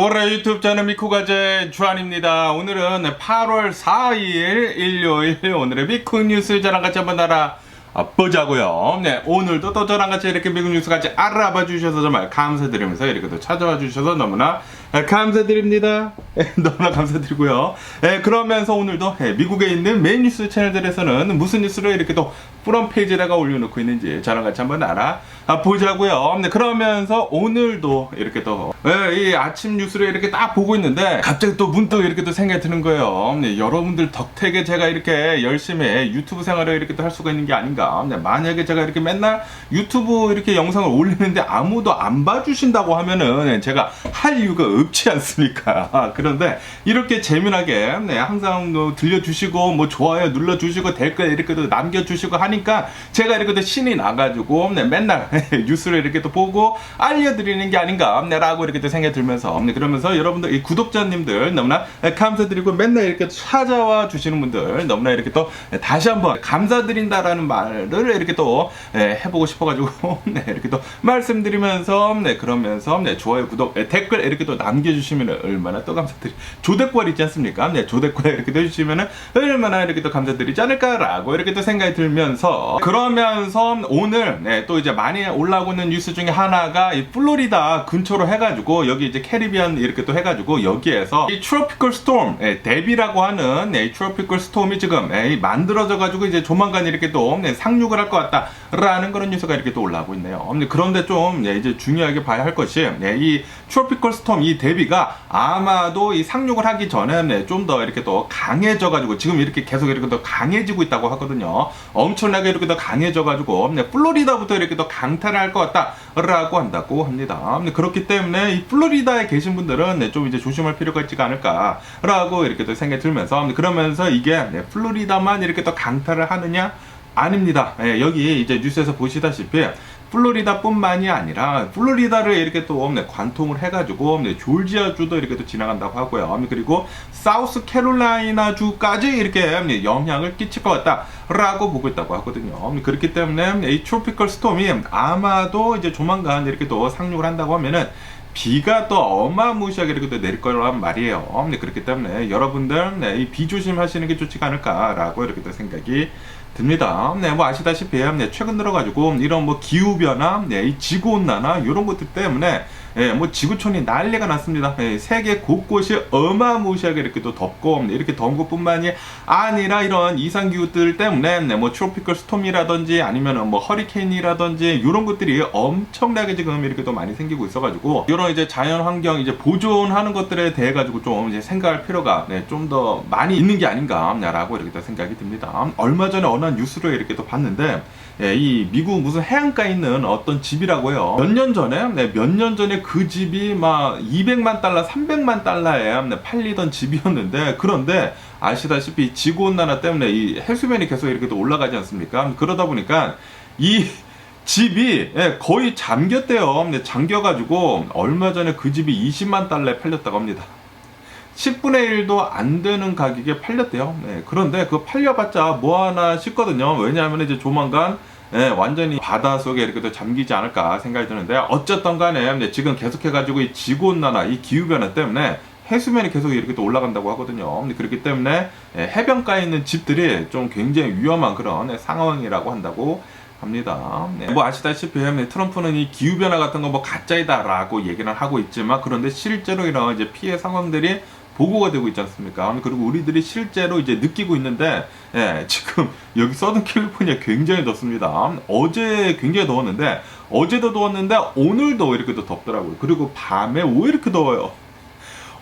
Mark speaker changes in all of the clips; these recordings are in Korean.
Speaker 1: 월요일 유튜브 채널 미쿠가제 주한입니다. 오늘은 8월 4일 일요일 오늘의 미쿠 뉴스 저랑 같이 한번 알아보자고요. 네, 오늘도 또 저랑 같이 이렇게 미국 뉴스 같이 알아봐 주셔서 정말 감사드리면서 이렇게 또 찾아와 주셔서 너무나 감사드립니다. 너무나 감사드리고요. 그러면서 오늘도 미국에 있는 메인 뉴스 채널들에서는 무슨 뉴스를 이렇게 또 프론페이지에다가 올려놓고 있는지 저랑 같이 한번 알아보자고요. 네, 그러면서 오늘도 이렇게 또 이 아침 뉴스를 이렇게 딱 보고 있는데 갑자기 또 문득 이렇게 또 생각이 드는 거예요. 네, 여러분들 덕택에 제가 이렇게 열심히 유튜브 생활을 이렇게 또 할 수가 있는 게 아닌가. 네, 만약에 제가 이렇게 맨날 유튜브 이렇게 영상을 올리는데 아무도 안 봐주신다고 하면은 제가 할 이유가 없지 않습니까? 그런데 이렇게 재미나게 항상 들려주시고 뭐 좋아요 눌러주시고 댓글 이렇게 또 남겨주시고 하니까 제가 이렇게 또 신이 나가지고 맨날 뉴스를 이렇게 또 보고 알려드리는 게 아닌가 라고 이렇게 또 생각이 들면서 그러면서 여러분들 이 구독자님들 너무나 감사드리고 맨날 이렇게 찾아와 주시는 분들 너무나 이렇게 또 다시 한번 감사드린다라는 말을 이렇게 또 해보고 싶어가지고 이렇게 또 말씀드리면서 그러면서 좋아요 구독 댓글 이렇게 또 남겨주시면 얼마나 또 조댓글 있지 않습니까? 조댓글 이렇게 해주시면 얼마나 이렇게 또 감사드리지 않을까라고 이렇게 또 생각이 들면서 그러면서 오늘 또 이제 많이 올라오고 있는 뉴스 중에 하나가 이 플로리다 근처로 해가지고 여기 이제 캐리비안 이렇게 또 해가지고 여기에서 이 트로피컬 스톰 데비라고 하는 이 트로피컬 스톰이 지금 만들어져 가지고 이제 조만간 이렇게 또 상륙을 할 것 같다라는 그런 뉴스가 이렇게 또 올라오고 있네요. 그런데 좀 이제 중요하게 봐야 할 것이 이 트로피컬 스톰 이 데비가 아마도 이 상륙을 하기 전에 좀 더 이렇게 또 강해져 가지고 지금 이렇게 계속 이렇게 더 강해지고 있다고 하거든요. 엄청나게 이렇게 더 강해져 가지고 플로리다부터 이렇게 더 강타를 할 것 같다라고 한다고 합니다. 그렇기 때문에 이 플로리다에 계신 분들은 좀 이제 조심할 필요가 있지 않을까라고 이렇게 또 생각이 들면서 그러면서 이게 플로리다만 이렇게 또 강타를 하느냐? 아닙니다. 여기 이제 뉴스에서 보시다시피 플로리다뿐만이 아니라 플로리다를 이렇게 또 관통을 해가지고 조지아주도 이렇게 또 지나간다고 하고요. 그리고 사우스 캐롤라이나 주까지 이렇게 영향을 끼칠 것 같다라고 보고 있다고 하거든요. 그렇기 때문에 이 트로피컬 스톰이 아마도 이제 조만간 이렇게 또 상륙을 한다고 하면은 비가 또 어마무시하게 이렇게 또 내릴 거란 말이에요. 그렇기 때문에 여러분들 이 비 조심하시는 게 좋지 않을까라고 이렇게 또 생각이 듭니다. 뭐 아시다시피 최근 들어가지고 이런 뭐 기후변화, 이 지구온난화 이런 것들 때문에 뭐 지구촌이 난리가 났습니다. 세계 곳곳이 어마무시하게 이렇게 또 덥고 이렇게 더운 것뿐만이 아니라 이런 이상기후들 때문에 뭐 트로피컬 스톰이라든지 아니면 뭐 허리케인이라든지 이런 것들이 엄청나게 지금 이렇게 또 많이 생기고 있어가지고 이런 이제 자연 환경 이제 보존하는 것들에 대해 가지고 좀 이제 생각할 필요가 좀 더 많이 있는 게 아닌가라고 이렇게 또 생각이 듭니다. 얼마 전에 어느 뉴스를 이렇게 또 봤는데 이 미국 무슨 해안가에 있는 어떤 집이라고 해요. 몇 년 전에 그 집이 막 200만 달러, 300만 달러에 팔리던 집이었는데 그런데 아시다시피 지구온난화 때문에 이 해수면이 계속 이렇게 또 올라가지 않습니까? 그러다 보니까 이 집이 거의 잠겼대요. 잠겨가지고 얼마 전에 그 집이 20만 달러에 팔렸다고 합니다. 10분의 1도 안 되는 가격에 팔렸대요. 그런데 그거 팔려봤자 뭐하나 싶거든요. 왜냐하면 이제 조만간 완전히 바닷속에 이렇게 또 잠기지 않을까 생각이 드는데 어쨌든 간에 지금 계속해가지고 이 지구온난화, 이 기후변화 때문에 해수면이 계속 이렇게 또 올라간다고 하거든요. 그렇기 때문에 해변가에 있는 집들이 좀 굉장히 위험한 그런 상황이라고 한다고 합니다. 뭐 아시다시피 트럼프는 이 기후변화 같은 거 뭐 가짜이다라고 얘기는 하고 있지만 그런데 실제로 이런 이제 피해 상황들이 보고가 되고 있지 않습니까? 그리고 우리들이 실제로 이제 느끼고 있는데 지금 여기 서든 캘리포니아 굉장히 덥습니다. 어제 굉장히 더웠는데 어제도 더웠는데 오늘도 이렇게 또 덥더라고요. 그리고 밤에 왜 이렇게 더워요?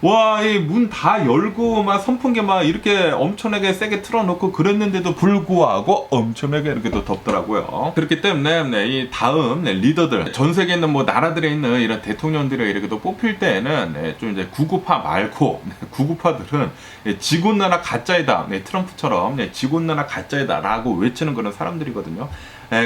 Speaker 1: 와, 이 문 다 열고 막 선풍기 막 이렇게 엄청나게 세게 틀어놓고 그랬는데도 불구하고 엄청나게 이렇게 또 덥더라고요. 그렇기 때문에 이 다음 리더들 전 세계에 있는 뭐 나라들에 있는 이런 대통령들이 이렇게 또 뽑힐 때에는 좀 이제 구구파 말고 구구파들은 지구온난화 가짜이다. 트럼프처럼 지구온난화 가짜이다라고 외치는 그런 사람들이거든요.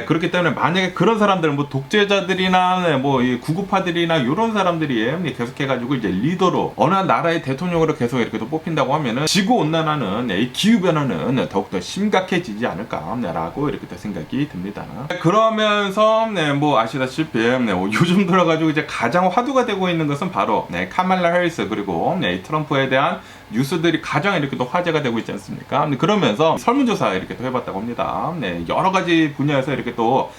Speaker 1: 그렇기 때문에 만약에 그런 사람들, 뭐 독재자들이나 뭐 이 구구파들이나 이런 사람들이 계속해가지고 이제 리더로 어느 나라의 대통령으로 계속 이렇게 또 뽑힌다고 하면은 지구 온난화는 이 기후 변화는 더욱더 심각해지지 않을까라고 이렇게 또 생각이 듭니다. 그러면서 뭐 아시다시피 요즘 들어가지고 이제 가장 화두가 되고 있는 것은 바로 카말라 해리스 그리고 이 트럼프에 대한 뉴스들이 가장 이렇게 또 화제가 되고 있지 않습니까? 그러면서 설문조사 이렇게 또 해봤다고 합니다. 여러 가지 분야에서 이렇게 또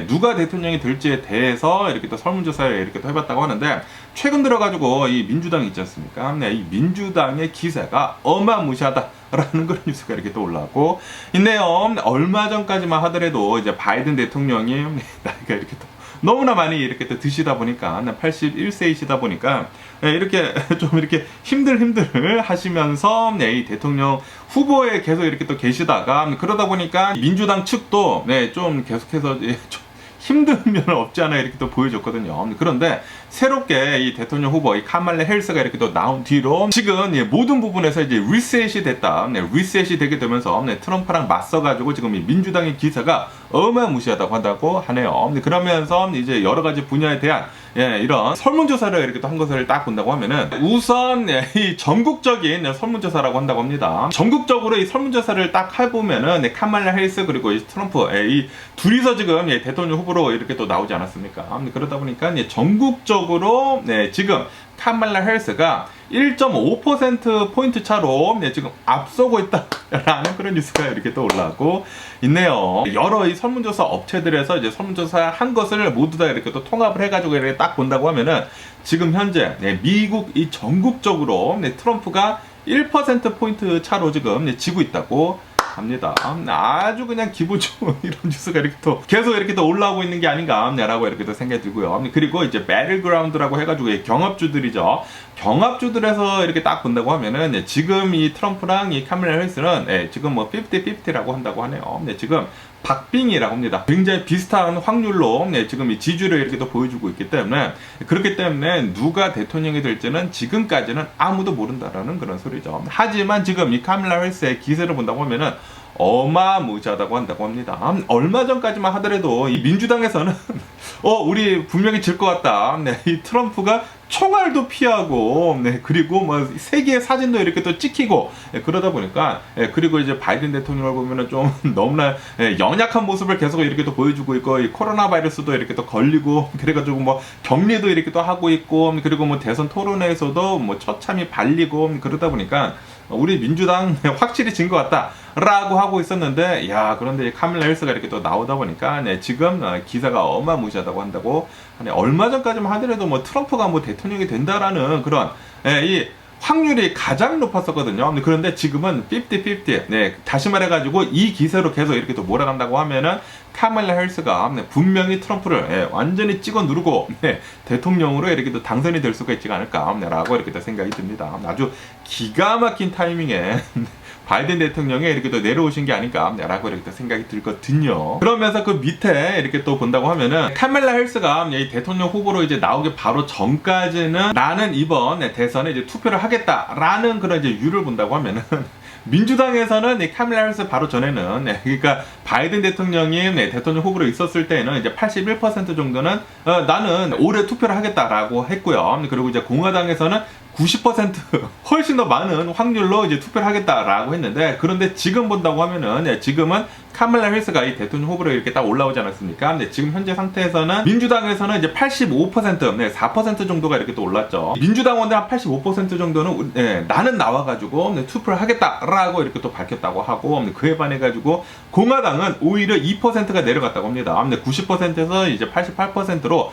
Speaker 1: 누가 대통령이 될지에 대해서 이렇게 또 설문조사를 이렇게 또 해봤다고 하는데, 최근 들어가지고 이 민주당이 있지 않습니까? 이 민주당의 기세가 어마무시하다라는 그런 뉴스가 이렇게 또 올라오고 있네요. 얼마 전까지만 하더라도 이제 바이든 대통령이 나이가 이렇게 또 너무나 많이 이렇게 또 드시다 보니까 81세이시다 보니까 이렇게 좀 이렇게 힘들 하시면서 이 대통령 후보에 계속 이렇게 또 계시다가 그러다 보니까 민주당 측도 좀 계속해서 좀 힘든 면은 없지 않아 이렇게 또 보여줬거든요. 그런데 새롭게 이 대통령 후보 이 카말라 해리스가 이렇게 또 나온 뒤로 지금 모든 부분에서 이제 리셋이 됐다. 리셋이 되게 되면서 트럼프랑 맞서가지고 지금 이 민주당의 기세가 어마무시하다고 한다고 하네요. 그러면서 이제 여러 가지 분야에 대한 이런 설문조사를 이렇게 또 한 것을 딱 본다고 하면은 우선 이 전국적인 설문조사라고 한다고 합니다. 전국적으로 이 설문조사를 딱 해보면은 카말라 해리스 그리고 이 트럼프 이 둘이서 지금 대통령 후보로 이렇게 또 나오지 않았습니까? 그러다 보니까 전국적으로 지금 카말라 해리스가 1.5% 포인트 차로 지금 앞서고 있다라는 그런 뉴스가 이렇게 또 올라오고 있네요. 여러 이 설문조사 업체들에서 이제 설문조사 한 것을 모두 다 이렇게 또 통합을 해가지고 이렇게 딱 본다고 하면은 지금 현재 미국 이 전국적으로 트럼프가 1% 포인트 차로 지금 지고 있다고 합니다. 아주 그냥 기분 좋은 이런 뉴스가 이렇게 또 계속 이렇게 또 올라오고 있는 게 아닌가라고 이렇게 또 생각이 들고요. 그리고 이제 배틀그라운드라고 해가지고 경합주들이죠. 경합주들에서 이렇게 딱 본다고 하면은 지금 이 트럼프랑 이 카말라 해리스는 지금 뭐 50-50라고 한다고 하네요. 지금 박빙이라고 합니다. 굉장히 비슷한 확률로 지금 이 지지를 이렇게 또 보여주고 있기 때문에, 그렇기 때문에 누가 대통령이 될지는 지금까지는 아무도 모른다라는 그런 소리죠. 하지만 지금 이 카말라 해리스의 기세를 본다고 하면은 어마무시하다고 한다고 합니다. 얼마 전까지만 하더라도 이 민주당에서는 우리 분명히 질 것 같다. 이 트럼프가 총알도 피하고 그리고 뭐 세계의 사진도 이렇게 또 찍히고 그러다 보니까 그리고 이제 바이든 대통령을 보면은 좀 너무나 연약한 모습을 계속 이렇게 또 보여주고 있고, 이 코로나 바이러스도 이렇게 또 걸리고 그래가지고 뭐 격리도 이렇게 또 하고 있고, 그리고 뭐 대선 토론회에서도 뭐 처참히 발리고 그러다 보니까 우리 민주당 확실히 진 것 같다라고 하고 있었는데, 그런데 카말라 해리스가 이렇게 또 나오다 보니까 지금 기사가 어마무시하다고 한다고 하네. 얼마 전까지만 하더라도 뭐 트럼프가 뭐 대통령이 된다라는 그런 이 확률이 가장 높았었거든요. 그런데 지금은 50-50. 다시 말해가지고 이 기세로 계속 이렇게 또 몰아간다고 하면은 카말라 해리스가 분명히 트럼프를 완전히 찍어 누르고 대통령으로 이렇게 또 당선이 될 수가 있지 않을까라고 이렇게 또 생각이 듭니다. 아주 기가 막힌 타이밍에 바이든 대통령이 이렇게 또 내려오신 게 아닌가라고 이렇게 또 생각이 들거든요. 그러면서 그 밑에 이렇게 또 본다고 하면은 카말라 해리스가 이 대통령 후보로 이제 나오기 바로 전까지는 나는 이번 대선에 이제 투표를 하겠다라는 그런 이제 이유를 본다고 하면은 민주당에서는 이 카말라 해리스 바로 전에는 그러니까 바이든 대통령이 대통령 후보로 있었을 때는 이제 81% 정도는 나는 올해 투표를 하겠다라고 했고요. 그리고 이제 공화당에서는 90% 훨씬 더 많은 확률로 이제 투표를 하겠다라고 했는데, 그런데 지금 본다고 하면은 지금은 카말라 해리스가 이 대통령 후보로 이렇게 딱 올라오지 않았습니까? 근데 지금 현재 상태에서는 민주당에서는 이제 85%, 4% 정도가 이렇게 또 올랐죠. 민주당원들 한 85% 정도는 나는 나와가지고 투표를 하겠다라고 이렇게 또 밝혔다고 하고, 그에 반해가지고 공화당은 오히려 2%가 내려갔다고 합니다. 90%에서 이제 88%로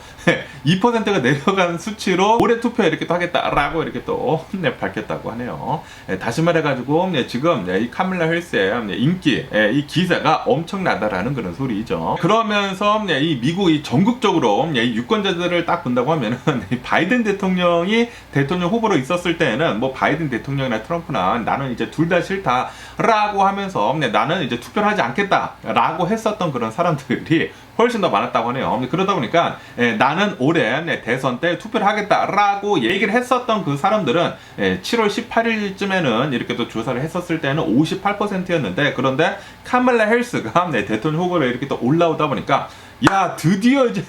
Speaker 1: 2%가 내려간 수치로 올해 투표 이렇게 또 하겠다라고 이렇게 또 밝혔다고 하네요. 다시 말해가지고 지금 이 카말라 해리스의 인기, 이 기세가 엄청나다라는 그런 소리죠. 그러면서 이 미국 이 전국적으로 이 유권자들을 딱 본다고 하면은 바이든 대통령이 대통령 후보로 있었을 때는 뭐 바이든 대통령이나 트럼프나 나는 이제 둘 다 싫다라고 하면서 나는 이제 투표를 하지 않겠다라고 했었던 그런 사람들이 훨씬 더 많았다고 하네요. 그러다 보니까 나는 올해 대선 때 투표를 하겠다라고 얘기를 했었던 그 사람들은 7월 18일쯤에는 이렇게 또 조사를 했었을 때는 58%였는데, 그런데 카말라 해리스가 대통령 후보로 이렇게 또 올라오다 보니까 야, 드디어 이제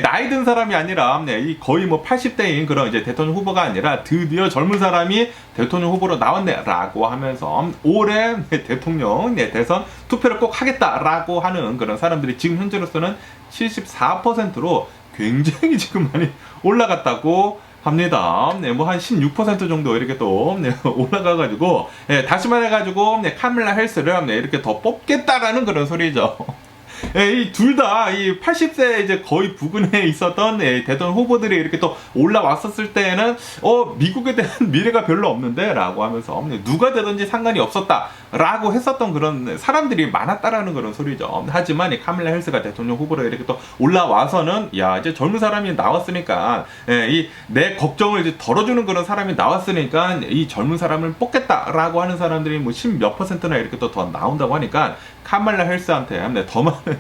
Speaker 1: 나이 든 사람이 아니라 이 거의 뭐 80대인 그런 이제 대통령 후보가 아니라 드디어 젊은 사람이 대통령 후보로 나왔네라고 하면서 올해 대통령 대선 투표를 꼭 하겠다라고 하는 그런 사람들이 지금 현재로서는 74%로 굉장히 지금 많이 올라갔다고 합니다. 뭐 한 16% 정도 이렇게 또 올라가가지고 다시 말해가지고 카밀라 해리스를 이렇게 더 뽑겠다라는 그런 소리죠. 이 둘 다 이 80세 이제 거의 부근에 있었던 대통령 후보들이 이렇게 또 올라왔었을 때는 미국에 대한 미래가 별로 없는데라고 하면서 누가 되든지 상관이 없었다라고 했었던 그런 사람들이 많았다라는 그런 소리죠. 하지만 이 카밀라 해리스가 대통령 후보로 이렇게 또 올라와서는 야, 이제 젊은 사람이 나왔으니까 이 내 걱정을 이제 덜어주는 그런 사람이 나왔으니까 이 젊은 사람을 뽑겠다라고 하는 사람들이 뭐 10몇 %나 이렇게 또 더 나온다고 하니까 카밀라 해리스한테 더 많은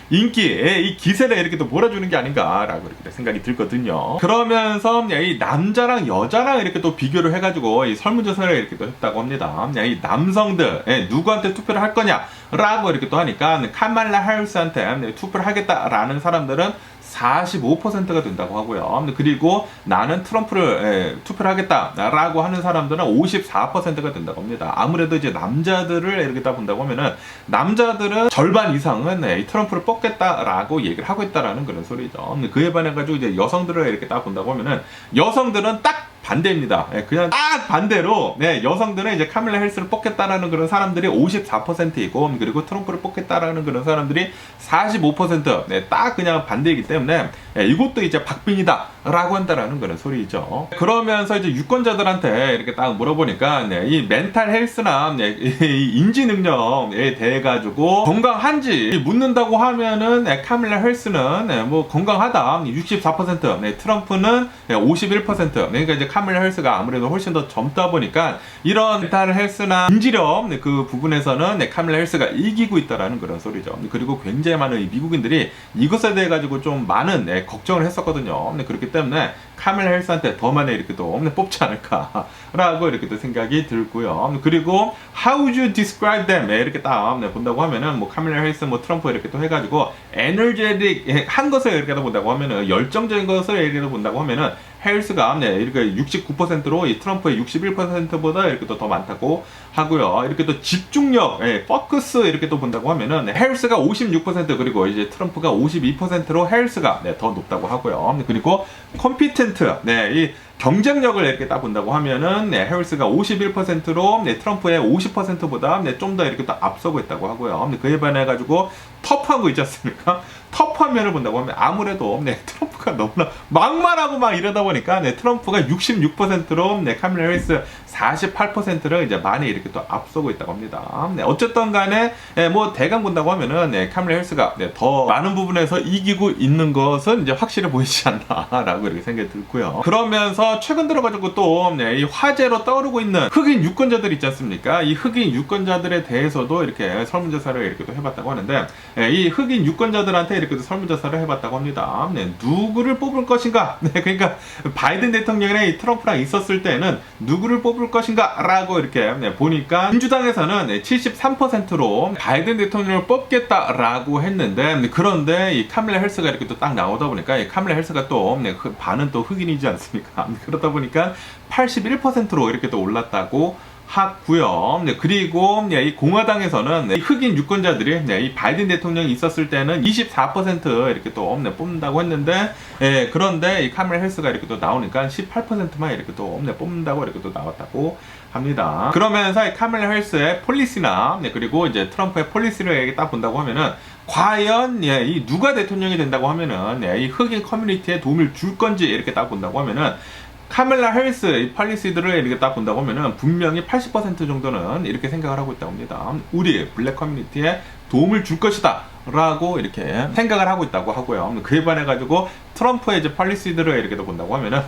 Speaker 1: 인기, 이 기세를 이렇게 또 몰아주는 게 아닌가라고 이렇게 생각이 들거든요. 그러면서 이 남자랑 여자랑 이렇게 또 비교를 해가지고 이 설문조사를 이렇게 또 했다고 합니다. 이 남성들 누구한테 투표를 할 거냐라고 이렇게 또 하니까 카밀라 해리스한테 투표를 하겠다라는 사람들은 45%가 된다고 하고요. 그리고 나는 트럼프를 투표를 하겠다라고 하는 사람들은 54%가 된다고 합니다. 아무래도 이제 남자들을 이렇게 다 본다고 하면은 남자들은 절반 이상은 이 트럼프를 뽑겠다라고 얘기를 하고 있다라는 그런 소리죠. 그에 반해가지고 이제 여성들을 이렇게 딱 본다고 하면은 여성들은 딱 반대입니다. 그냥 딱 반대로 여성들은 이제 카밀라 해리스를 뽑겠다라는 그런 사람들이 54%이고 그리고 트럼프를 뽑겠다라는 그런 사람들이 45%, 딱 그냥 반대이기 때문에 이것도 이제 박빙이다라고 한다라는 그런 소리죠. 그러면서 이제 유권자들한테 이렇게 딱 물어보니까 이 멘탈 헬스나 이 인지 능력에 대해 가지고 건강한지 묻는다고 하면은 카밀라 해리스는 뭐 건강하다 64%, 트럼프는 51%. 그러니까 이제 카밀라 해리스가 아무래도 훨씬 더 젊다 보니까 이런 멘탈 헬스나 인지력 그 부분에서는 카밀라 해리스가 이기고 있다라는 그런 소리죠. 그리고 굉장히 많은 미국인들이 이것에 대해 가지고 좀 많은 걱정을 했었거든요. 그렇기 때문에 카밀라 해리스한테 더 많이 이렇게 또 뽑지 않을까라고 이렇게 또 생각이 들고요. 그리고 how would you describe them 이렇게 딱 본다고 하면은 뭐 카밀라 해리스 뭐 트럼프 이렇게 또 해가지고 energetic 한 것을 이렇게 본다고 하면은 열정적인 것을 이렇게 본다고 하면은 해리스가 이렇게 69%로 이 트럼프의 61%보다 이렇게 또 더 많다고 하고요. 이렇게 또 집중력, 포커스 이렇게 또 본다고 하면은 해리스가 56% 그리고 이제 트럼프가 52%로 해리스가 더 높다고 하고요. 그리고 컴피텐트, 이 경쟁력을 이렇게 딱 본다고 하면은 해리스가 51%로 트럼프의 50%보다 좀 더 이렇게 또 앞서고 있다고 하고요. 그에 반해 가지고 터프한 거 있지 않습니까? 터프한 면을 본다고 하면 아무래도 트럼프가 너무나 막말하고 막 이러다 보니까 트럼프가 66%로 카밀라 해리스 48%를 이제 많이 이렇게 또 앞서고 있다고 합니다. 어쨌든 간에 뭐 대강 본다고 하면은 카밀라 해리스가 더 많은 부분에서 이기고 있는 것은 이제 확실히 보이지 않나라고 이렇게 생각이 들고요. 그러면서 최근 들어가지고 또 이 화제로 떠오르고 있는 흑인 유권자들 있지 않습니까? 이 흑인 유권자들에 대해서도 이렇게 설문조사를 이렇게 또 해봤다고 하는데 이 흑인 유권자들한테 이렇게 또 설문조사를 해봤다고 합니다. 누구를 뽑을 것인가? 그러니까 바이든 대통령이랑 이 트럼프랑 있었을 때는 누구를 뽑을 것인가? 라고 이렇게 보니까 민주당에서는 73%로 바이든 대통령을 뽑겠다라고 했는데 그런데 이 카밀라 해리스가 이렇게 또 딱 나오다 보니까 이 카밀라 해리스가 또 반은 또 흑인이지 않습니까? 그러다 보니까 81%로 이렇게 또 올랐다고 하고요. 그리고 이 공화당에서는 흑인 유권자들이 이 바이든 대통령이 있었을 때는 24% 이렇게 또 뽑는다고 했는데 그런데 이 카밀라 해리스가 이렇게 또 나오니까 18%만 이렇게 또 뽑는다고 이렇게 또 나왔다고 합니다. 그러면서 이 카밀라 해리스의 폴리시나 그리고 이제 트럼프의 폴리시를 딱 본다고 하면은 과연 이 누가 대통령이 된다고 하면은 이 흑인 커뮤니티에 도움을 줄 건지 이렇게 딱 본다고 하면은 카밀라 해리스 이 팔리시들을 이렇게 딱 본다고 하면은 분명히 80% 정도는 이렇게 생각을 하고 있다고 합니다. 우리 블랙 커뮤니티에 도움을 줄 것이다 라고 이렇게 생각을 하고 있다고 하고요. 그에 반해 가지고 트럼프의 이제 팔리시들을 이렇게 본다고 하면은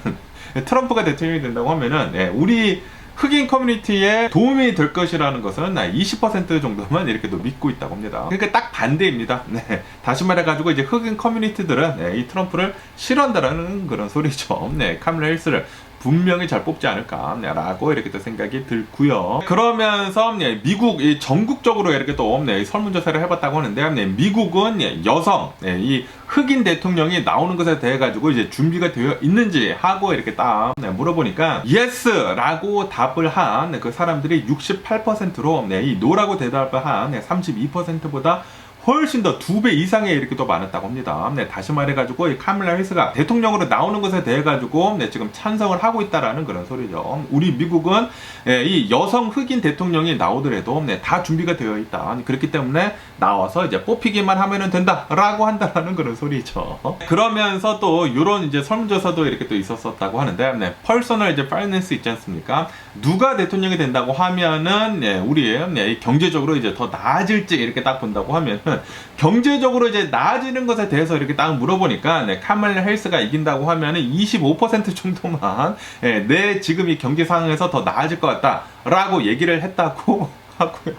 Speaker 1: 트럼프가 대통령이 된다고 하면은 우리 흑인 커뮤니티에 도움이 될 것이라는 것은 20% 정도만 이렇게 또 믿고 있다고 합니다. 그러니까 딱 반대입니다. 네. 다시 말해가지고 이제 흑인 커뮤니티들은 네, 이 트럼프를 싫어한다라는 그런 소리죠. 네, 카밀라 해리스를 분명히 잘 뽑지 않을까라고 이렇게 또 생각이 들고요. 그러면서 미국 전국적으로 이렇게 또 설문조사를 해봤다고 하는데 미국은 여성 이 흑인 대통령이 나오는 것에 대해 가지고 이제 준비가 되어 있는지 하고 이렇게 딱 물어보니까 yes라고 답을 한 그 사람들이 68%로 이 no라고 대답을 한 32%보다 훨씬 더 2배 이상의 이렇게 또 많았다고 합니다. 네, 다시 말해가지고 이 카밀라 해리스가 대통령으로 나오는 것에 대해 가지고 지금 찬성을 하고 있다라는 그런 소리죠. 우리 미국은 이 여성 흑인 대통령이 나오더라도 다 준비가 되어 있다. 그렇기 때문에 나와서 이제 뽑히기만 하면은 된다라고 한다라는 그런 소리죠. 그러면서 또 이런 이제 설문조사도 이렇게 또 있었었다고 하는데 퍼스널 이제 파이낸스 있지 않습니까? 누가 대통령이 된다고 하면은 우리 경제적으로 이제 더 나아질지 이렇게 딱 본다고 하면은 경제적으로 이제 나아지는 것에 대해서 이렇게 딱 물어보니까 카밀라 해리스가 이긴다고 하면은 25% 정도만 내 지금 이 경제 상황에서 더 나아질 것 같다라고 얘기를 했다고 하고요.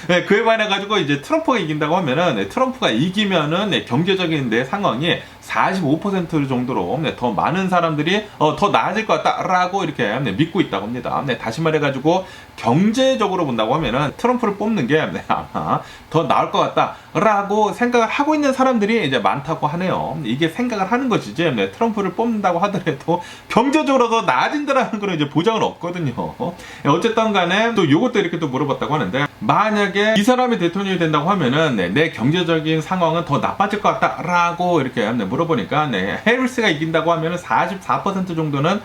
Speaker 1: 네, 그에 반해가지고 이제 트럼프가 이긴다고 하면은 트럼프가 이기면은 경제적인 내 상황이 45% 정도로 더 많은 사람들이 더 나아질 것 같다라고 이렇게 믿고 있다고 합니다. 다시 말해가지고 경제적으로 본다고 하면은 트럼프를 뽑는 게 아마 더 나을 것 같다라고 생각을 하고 있는 사람들이 이제 많다고 하네요. 이게 생각을 하는 것이지 트럼프를 뽑는다고 하더라도 경제적으로 더 나아진다라는 그런 이제 보장은 없거든요. 어쨌든 간에 또 요것도 이렇게 또 물어봤다고 하는데 만약에 이 사람이 대통령이 된다고 하면은 내 경제적인 상황은 더 나빠질 것 같다라고 이렇게 물어보니까 해리스가 이긴다고 하면은 44% 정도는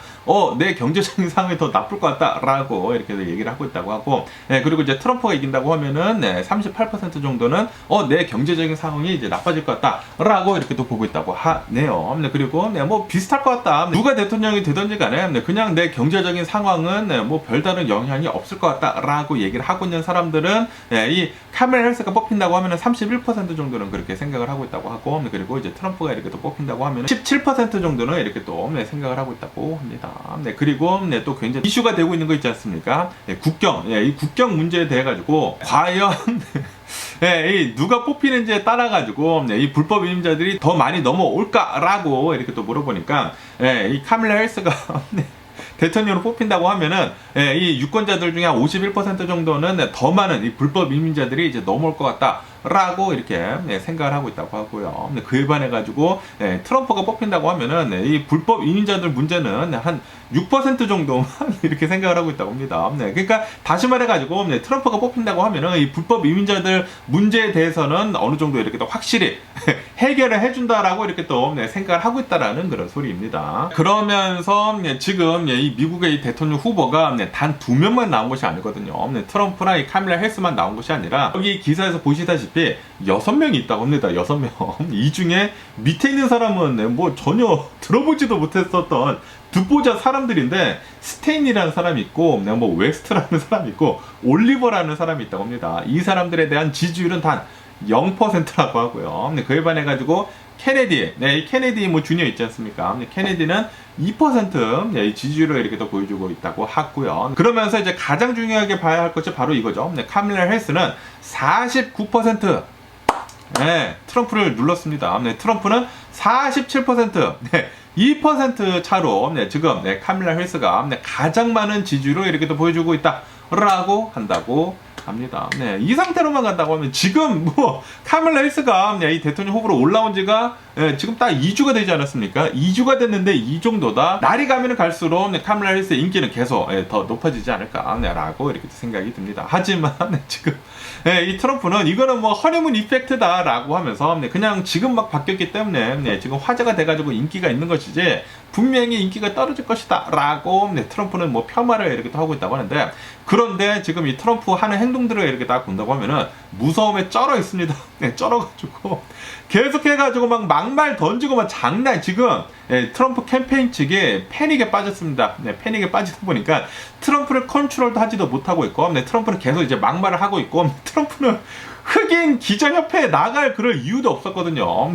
Speaker 1: 내 경제적인 상황이 더 나쁠 것 같다라고 이렇게 얘기를 하고 있다고 하고 그리고 이제 트럼프가 이긴다고 하면은 38% 정도는 내 경제적인 상황이 이제 나빠질 것 같다라고 이렇게 또 보고 있다고 하네요. 그리고 뭐 비슷할 것 같다. 누가 대통령이 되든지 간에 그냥 내 경제적인 상황은 뭐 별다른 영향이 없을 것 같다라고 얘기를 하고 있는 사람들은 이 카밀라 해리스가 뽑힌다고 하면은 31% 정도는 그렇게 생각을 하고 있다고 하고 그리고 이제 트럼프가 이렇게 또 뽑힌다고 하면 17% 정도는 이렇게 또 생각을 하고 있다고 합니다. 그리고 또 굉장히 이슈가 되고 있는 거 있지 않습니까? 국경, 이 국경 문제에 대해 가지고 과연 이 누가 뽑히는지에 따라 가지고 이 불법 이민자들이 더 많이 넘어올까라고 이렇게 또 물어보니까 이 카밀라 해리스가 대통령으로 뽑힌다고 하면은 이 유권자들 중에 한 51% 정도는 더 많은 이 불법 이민자들이 이제 넘어올 것 같다라고 이렇게 생각을 하고 있다고 하고요. 그에 반해 가지고 트럼프가 뽑힌다고 하면은 이 불법 이민자들 문제는 한 6% 정도만 이렇게 생각을 하고 있다고 합니다. 그러니까 다시 말해 가지고 트럼프가 뽑힌다고 하면은 이 불법 이민자들 문제에 대해서는 어느 정도 이렇게 또 확실히 해결을 해준다라고 이렇게 또 생각을 하고 있다라는 그런 소리입니다. 그러면서 지금 이 미국의 이 대통령 후보가 단 2명만 나온 것이 아니거든요. 트럼프나 이 카밀라 해리스만 나온 것이 아니라 여기 기사에서 보시다시피 6명이 있다고 합니다. 6명. 이 중에 밑에 있는 사람은 뭐 전혀 들어보지도 못했었던 듣보자 사람들인데 스테인이라는 사람이 있고 뭐 웨스트라는 사람이 있고 올리버라는 사람이 있다고 합니다. 이 사람들에 대한 지지율은 단 0%라고 하고요. 그에 반해 가지고 케네디, 이 케네디 뭐 주니어 있지 않습니까? 케네디는 2% 지지율을 이렇게 또 보여주고 있다고 하고요. 그러면서 이제 가장 중요하게 봐야 할 것이 바로 이거죠. 카밀라 해리스는 49% 트럼프를 눌렀습니다. 트럼프는 47%, 2% 차로 지금 카밀라 해리스가 가장 많은 지지율을 이렇게 또 보여주고 있다라고 한다고 합니다. 이 상태로만 간다고 하면 지금 뭐 카밀라 해리스가 이 대통령 후보로 올라온 지가 지금 딱 2주가 되지 않았습니까? 2주가 됐는데 이 정도다. 날이 가면 갈수록 카밀라 해리스의 인기는 계속 더 높아지지 않을까라고 이렇게 생각이 듭니다. 하지만 지금 이 트럼프는 이거는 뭐 허니문 이펙트다라고 하면서 그냥 지금 막 바뀌었기 때문에 지금 화제가 돼가지고 인기가 있는 것이지 분명히 인기가 떨어질 것이다 라고 트럼프는 뭐 폄하를 이렇게 또 하고 있다고 하는데 그런데 지금 이 트럼프 하는 행동들을 이렇게 딱 본다고 하면은 무서움에 쩔어 있습니다. 쩔어가지고 계속해가지고 막 막말 던지고 막 장난 지금 트럼프 캠페인 측이 패닉에 빠졌습니다. 패닉에 빠지다 보니까 트럼프를 컨트롤도 하지도 못하고 있고 트럼프는 계속 이제 막말을 하고 있고 트럼프는 흑인 기자협회에 나갈 그럴 이유도 없었거든요.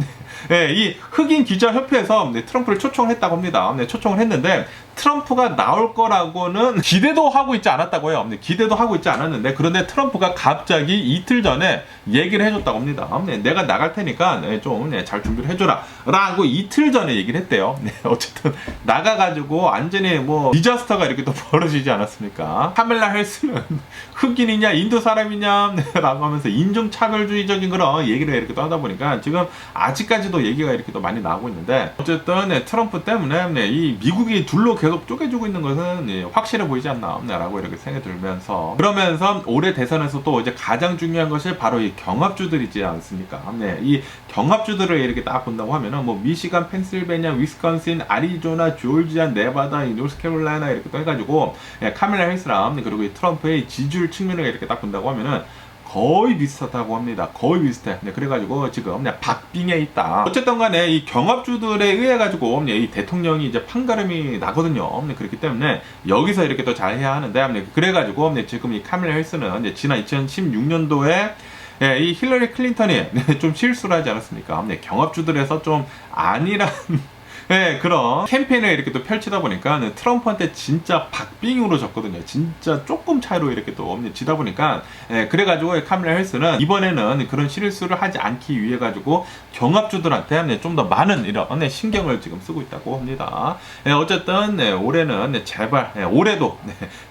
Speaker 1: 네, 이 흑인 기자협회에서 네, 트럼프를 초청을 했다고 합니다. 네, 초청을 했는데 트럼프가 나올 거라고는 기대도 하고 있지 않았다고 해요. 네, 기대도 하고 있지 않았는데 그런데 트럼프가 갑자기 이틀 전에 얘기를 해줬다고 합니다. 네, 내가 나갈 테니까 네, 좀 잘 준비를 해줘라 라고 이틀 전에 얘기를 했대요. 네, 어쨌든 나가가지고 완전히 뭐 디자스터가 이렇게 또 벌어지지 않았습니까? 카멜라 헬스는 흑인이냐 인도 사람이냐 라고 하면서 인종차별주의적인 그런 얘기를 이렇게 또 하다 보니까 지금 아직까지도 얘기가 이렇게 또 많이 나오고 있는데 어쨌든 네, 트럼프 때문에 네, 이 미국이 둘로 계속 쪼개지고 있는 것은 네, 확실해 보이지 않나 라고 이렇게 생각이 들면서 그러면서 올해 대선에서 또 이제 가장 중요한 것이 바로 이 경합주들이지 않습니까? 네, 이 경합주들을 이렇게 딱 본다고 하면은 뭐 미시간, 펜실베니아, 위스콘신, 아리조나, 조지아, 네바다, 노스캐롤라이나 이렇게 또 해가지고 예, 카멜라 헬스랑 그리고 이 트럼프의 지지율 측면을 이렇게 딱 본다고 하면은 거의 비슷하다고 합니다. 거의 비슷해. 네, 그래가지고 지금 그냥 박빙에 있다. 어쨌든 간에 이 경합주들에 의해 가지고 이 대통령이 이제 판가름이 나거든요. 네, 그렇기 때문에 여기서 이렇게 또 잘해야 하는데 네, 그래가지고 지금 이 카멜라 헬스는 지난 2016년도에 예, 이 힐러리 클린턴이 좀 실수를 하지 않았습니까? 네, 경합주들에서 좀 아니란 네, 그런 캠페인을 이렇게 또 펼치다 보니까 트럼프한테 진짜 박빙으로 졌거든요. 진짜 조금 차이로 이렇게 또 지다 보니까 그래가지고 카멜라 헬스는 이번에는 그런 실수를 하지 않기 위해 가지고 경합주들한테 좀 더 많은 이런 신경을 지금 쓰고 있다고 합니다. 어쨌든 올해는 제발 올해도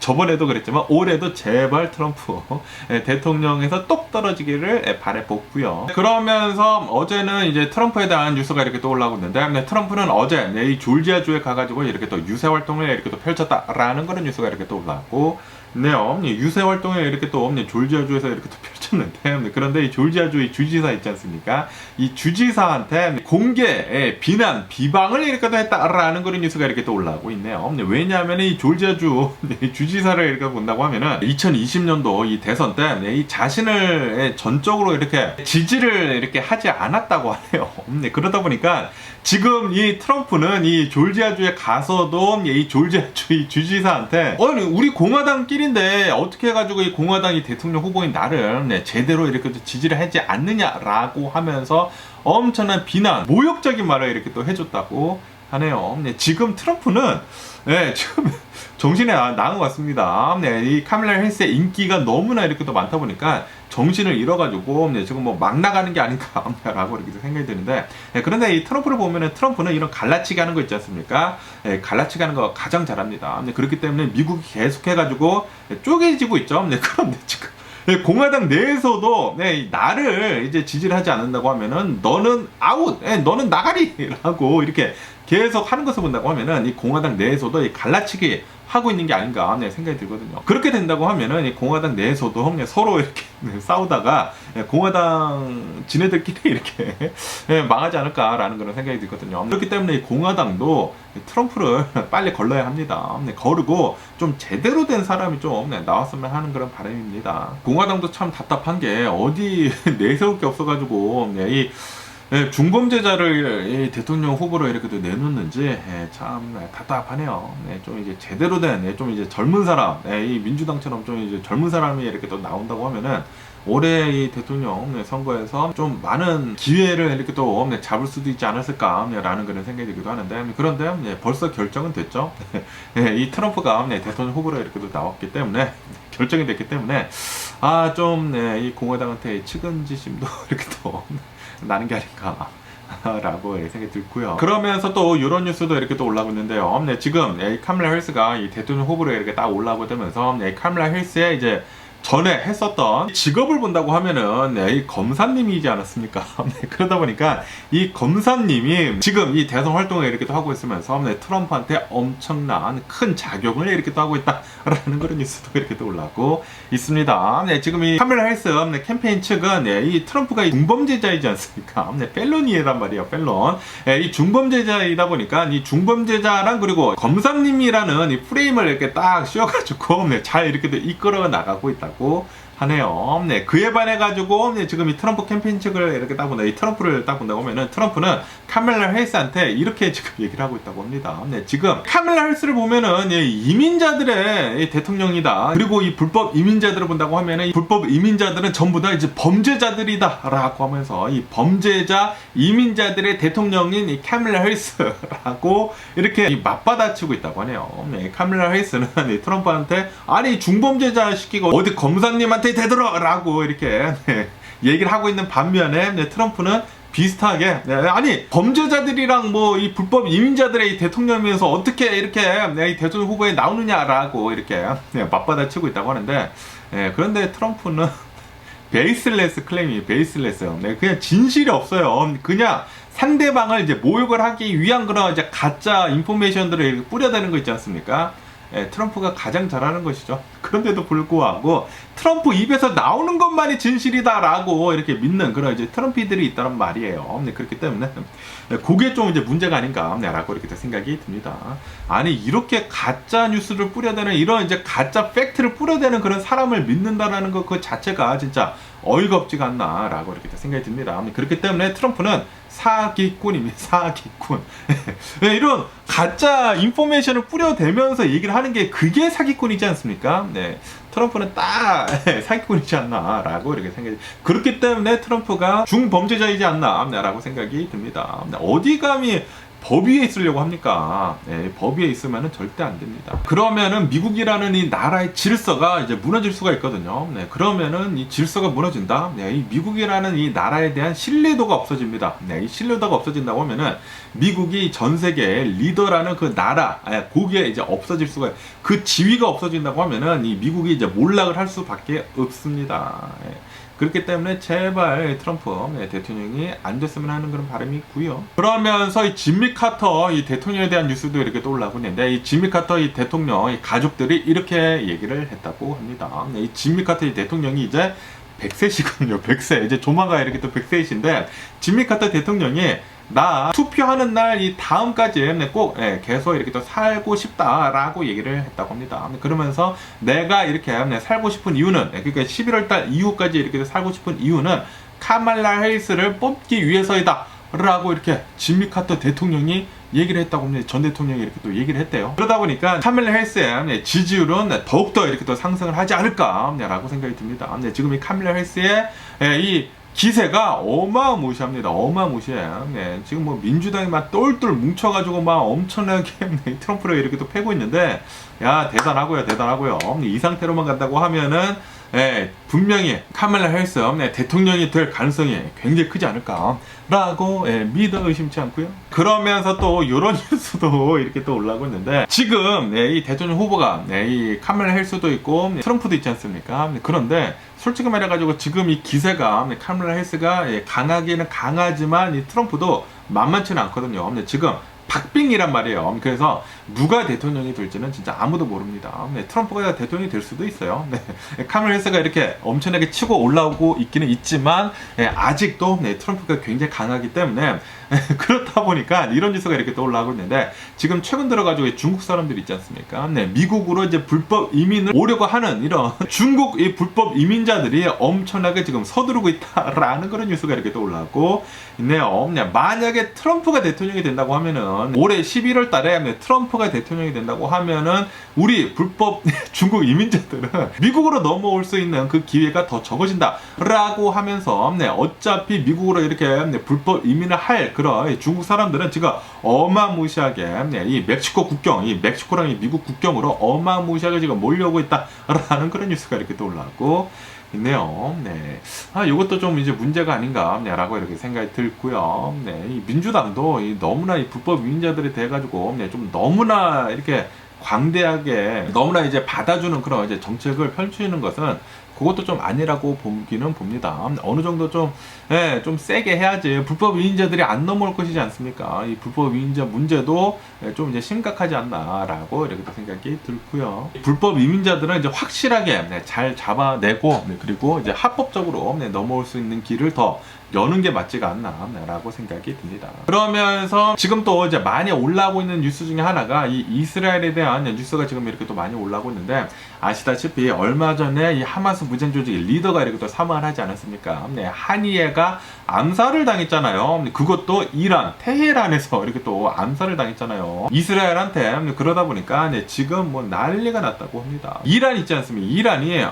Speaker 1: 저번에도 그랬지만 올해도 제발 트럼프 대통령에서 똑 떨어지기를 바라보고요. 그러면서 어제는 이제 트럼프에 대한 뉴스가 이렇게 또 올라오고 있는데 트럼프는 어제 이 조지아주에 가가지고 이렇게 또 유세 활동을 이렇게 또 펼쳤다라는 그런 뉴스가 이렇게 또 올라왔고, 네요. 유세 활동을 이렇게 또 조지아주에서 이렇게 또 펼쳤는데, 그런데 이 조지아주의 주지사 있지 않습니까? 이 주지사한테 공개 비난, 비방을 이렇게 또 했다라는 그런 뉴스가 이렇게 또 올라오고 있네요. 왜냐하면 이 조지아주 주지사를 이렇게 본다고 하면은 2020년도 이 대선 때 이 자신을 전적으로 이렇게 지지를 이렇게 하지 않았다고 하네요. 그러다 보니까 지금 이 트럼프는 이 조지아주에 가서도 이 조지아주의 주지사한테 아니 우리 공화당끼리인데 어떻게 해가지고 이 공화당이 대통령 후보인 나를 제대로 이렇게 지지를 하지 않느냐라고 하면서 엄청난 비난, 모욕적인 말을 이렇게 또 해줬다고 하네요. 지금 트럼프는 지금 정신이 나간 것 같습니다. 이 카멜라 헬스의 인기가 너무나 이렇게 또 많다 보니까 정신을 잃어가지고 지금 뭐 막 나가는 게 아닌가라고 이렇게 생각이 드는데 그런데 이 트럼프를 보면은 트럼프는 이런 갈라치기 하는 거 있지 않습니까? 갈라치기 하는 거 가장 잘합니다. 그렇기 때문에 미국이 계속해가지고 쪼개지고 있죠. 그런데 지금 공화당 내에서도 나를 이제 지지를 하지 않는다고 하면은 너는 아웃, 너는 나가리라고 이렇게 계속 하는 것을 본다고 하면은 이 공화당 내에서도 이 갈라치기 하고 있는 게 아닌가 생각이 들거든요. 그렇게 된다고 하면은 이 공화당 내에서도 서로 이렇게 싸우다가 공화당 지네들끼리 이렇게 망하지 않을까라는 그런 생각이 들거든요. 그렇기 때문에 이 공화당도 트럼프를 빨리 걸러야 합니다. 거르고 좀 제대로 된 사람이 좀 나왔으면 하는 그런 바람입니다. 공화당도 참 답답한 게 어디 내세울 게 없어가지고 이 중범죄자를 대통령 후보로 이렇게 내놓는지 참 답답하네요. 좀 이제 제대로 된 좀 이제 젊은 사람, 이 민주당처럼 좀 이제 젊은 사람이 이렇게 또 나온다고 하면은 올해 이 대통령 선거에서 좀 많은 기회를 이렇게 또 잡을 수도 있지 않았을까라는 그런 생각이 들기도 하는데 그런데 벌써 결정은 됐죠. 이 트럼프가 대통령 후보로 이렇게 또 나왔기 때문에 결정이 됐기 때문에 좀 이 공화당한테 측은지심도 이렇게 또 나는 게 아닌가 라고 생각이 들고요. 그러면서 또 이런 뉴스도 이렇게 또 올라오고 있는데요. 지금 카멜라 헬스가 이 대통령 후보로 이렇게 딱 올라오게 되면서 카멜라 헬스의 이제 전에 했었던 직업을 본다고 하면은 이 검사님이지 않았습니까? 그러다 보니까 이 검사님이 지금 이 대선 활동을 이렇게 또 하고 있으면서 트럼프한테 엄청난 큰 작용을 이렇게 또 하고 있다라는 그런 뉴스도 이렇게 또 올라오고 있습니다. 지금 이 카멜라 헬스 캠페인 측은 이 트럼프가 중범죄자이지 않습니까? 펠론이란 말이에요. 펠론. 이 중범죄자이다 보니까 이 중범죄자랑 그리고 검사님이라는 이 프레임을 이렇게 딱 씌워가지고 잘 이렇게 또 이끌어 나가고 있다. 하네요. 네, 그에 반해가지고, 네, 지금 이 트럼프 캠페인 측을 이렇게 딱 본다, 이 트럼프를 딱 본다고 하면은, 트럼프는 카멜라 해리스한테 이렇게 지금 얘기를 하고 있다고 합니다. 네, 지금 카멜라 해리스를 보면은, 예, 이민자들의 대통령이다. 그리고 이 불법 이민자들을 본다고 하면은, 이 불법 이민자들은 전부 다 이제 범죄자들이다. 라고 하면서, 이 범죄자 이민자들의 대통령인 이 카멜라 해리스라고 이렇게 맞받아치고 있다고 하네요. 네, 카멜라 해리스는 이 트럼프한테, 아니, 중범죄자 시키고, 어디 검사님한테 되돌아라고 이렇게 네, 얘기를 하고 있는 반면에 네, 트럼프는 비슷하게 네, 아니 범죄자들이랑 뭐 이 불법 이민자들의 이 대통령이면서 어떻게 이렇게 네, 이 대통령 후보에 나오느냐라고 이렇게 네, 맞받아치고 있다고 하는데 네, 그런데 트럼프는 베이스레스 클레임이 베이스레스 네, 그냥 진실이 없어요. 그냥 상대방을 이제 모욕을 하기 위한 그런 이제 가짜 인포메이션들을 이렇게 뿌려대는 거 있지 않습니까? 예, 트럼프가 가장 잘하는 것이죠. 그런데도 불구하고 트럼프 입에서 나오는 것만이 진실이다라고 이렇게 믿는 그런 이제 트럼피들이 있다는 말이에요. 네, 그렇기 때문에 그게 좀 이제 문제가 아닌가라고 이렇게 생각이 듭니다. 아니 이렇게 가짜 뉴스를 뿌려대는 이런 이제 가짜 팩트를 뿌려대는 그런 사람을 믿는다라는 것 그 자체가 진짜 어이가 없지가 않나라고 이렇게 생각이 듭니다. 그렇기 때문에 트럼프는 사기꾼입니다. 사기꾼. 이런 가짜 인포메이션을 뿌려대면서 얘기를 하는 게 그게 사기꾼이지 않습니까? 네. 트럼프는 딱 사기꾼이지 않나라고 이렇게 생각이 그렇기 때문에 트럼프가 중범죄자이지 않나라고 생각이 듭니다. 어디 감히 법 위에 있으려고 합니까? 네, 법 위에 있으면은 절대 안 됩니다. 그러면은 미국이라는 이 나라의 질서가 이제 무너질 수가 있거든요. 네, 그러면은 이 질서가 무너진다. 네, 이 미국이라는 이 나라에 대한 신뢰도가 없어집니다. 네, 이 신뢰도가 없어진다고 하면은 미국이 전 세계의 리더라는 그 나라, 거기에 이제 없어질 수가, 그 지위가 없어진다고 하면은 이 미국이 이제 몰락을 할 수밖에 없습니다. 네. 그렇기 때문에 제발 트럼프 대통령이 안 됐으면 하는 그런 바람이 있고요. 그러면서 이 짐미 카터 이 대통령에 대한 뉴스도 이렇게 떠올라오고 있는데 이 짐미 카터 이 대통령 이 가족들이 이렇게 얘기를 했다고 합니다. 이 짐미 카터 이 대통령이 이제 100세시거든요. 100세. 이제 조만간 이렇게 또 100세이신데 짐미 카터 대통령이 나 투표하는 날 이 다음까지 꼭 계속 이렇게 또 살고 싶다라고 얘기를 했다고 합니다. 그러면서 내가 이렇게 살고 싶은 이유는 그러니까 11월 달 이후까지 이렇게 살고 싶은 이유는 카말라 해리스를 뽑기 위해서이다 라고 이렇게 짐미 카터 대통령이 얘기를 했다고 합니다. 전 대통령이 이렇게 또 얘기를 했대요. 그러다 보니까 카멜라 해리스의 지지율은 더욱더 이렇게 또 상승을 하지 않을까라고 생각이 듭니다. 지금 이 카멜라 해리스의 이 기세가 어마무시합니다. 어마무시해요. 네, 지금 뭐 민주당이 막 똘똘 뭉쳐가지고 막 엄청나게 트럼프를 이렇게 또 패고 있는데, 야 대단하고요, 대단하고요. 이 상태로만 간다고 하면은 분명히 카멜라 해리스 대통령이 될 가능성이 굉장히 크지 않을까라고 믿어 의심치 않고요. 그러면서 또 이런 뉴스도 이렇게 또 올라오고 있는데 지금 이 대통령 후보가 이 카멜라 해리스도 있고 트럼프도 있지 않습니까? 그런데 솔직히 말해가지고 지금 이 기세가 카멜라 해리스가 강하기는 강하지만 이 트럼프도 만만치는 않거든요. 지금 박빙이란 말이에요. 그래서 누가 대통령이 될지는 진짜 아무도 모릅니다. 트럼프가 대통령이 될 수도 있어요. 카멜라 해리스가 이렇게 엄청나게 치고 올라오고 있기는 있지만 아직도 트럼프가 굉장히 강하기 때문에 그렇다 보니까 이런 뉴스가 이렇게 또 올라오고 있는데 지금 최근 들어가지고 중국 사람들 있지 않습니까? 미국으로 이제 불법 이민을 오려고 하는 이런 중국 이 불법 이민자들이 엄청나게 지금 서두르고 있다라는 그런 뉴스가 이렇게 또 올라오고 있네요. 만약에 트럼프가 대통령이 된다고 하면은 올해 11월 달에 트럼프가 대통령이 된다고 하면은 우리 불법 중국 이민자들은 미국으로 넘어올 수 있는 그 기회가 더 적어진다라고 하면서 어차피 미국으로 이렇게 불법 이민을 할 그런 중국 사람들은 지금 어마무시하게 이 멕시코 국경, 이 멕시코랑 이 미국 국경으로 어마무시하게 지금 몰려오고 있다라는 그런 뉴스가 이렇게 또 올라오고 있네요. 네. 이것도 좀 이제 문제가 아닌가라고 이렇게 생각이 들고요. 이 민주당도 너무나 이 불법 이민자들이 돼가지고 좀 너무나 이렇게 광대하게 너무나 이제 받아주는 그런 이제 정책을 펼치는 것은 그것도 좀 아니라고 보기는 봅니다. 어느 정도 좀 세게 해야지 불법 이민자들이 안 넘어올 것이지 않습니까? 이 불법 이민자 문제도 좀 이제 심각하지 않나라고 이렇게 생각이 들고요. 불법 이민자들은 이제 확실하게 잘 잡아내고 그리고 이제 합법적으로 넘어올 수 있는 길을 더 여는 게 맞지가 않나라고 생각이 듭니다. 그러면서 지금 또 이제 많이 올라오고 있는 뉴스 중에 하나가 이 이스라엘에 대한 뉴스가 지금 이렇게 또 많이 올라오고 있는데, 아시다시피 얼마 전에 이 하마스 무장 조직 리더가 이렇게 또 사망을 하지 않았습니까? 네, 한이에가 암살을 당했잖아요. 그것도 이란 테헤란에서 이렇게 또 암살을 당했잖아요. 이스라엘한테. 그러다 보니까 지금 뭐 난리가 났다고 합니다. 이란 있지 않습니까? 이란이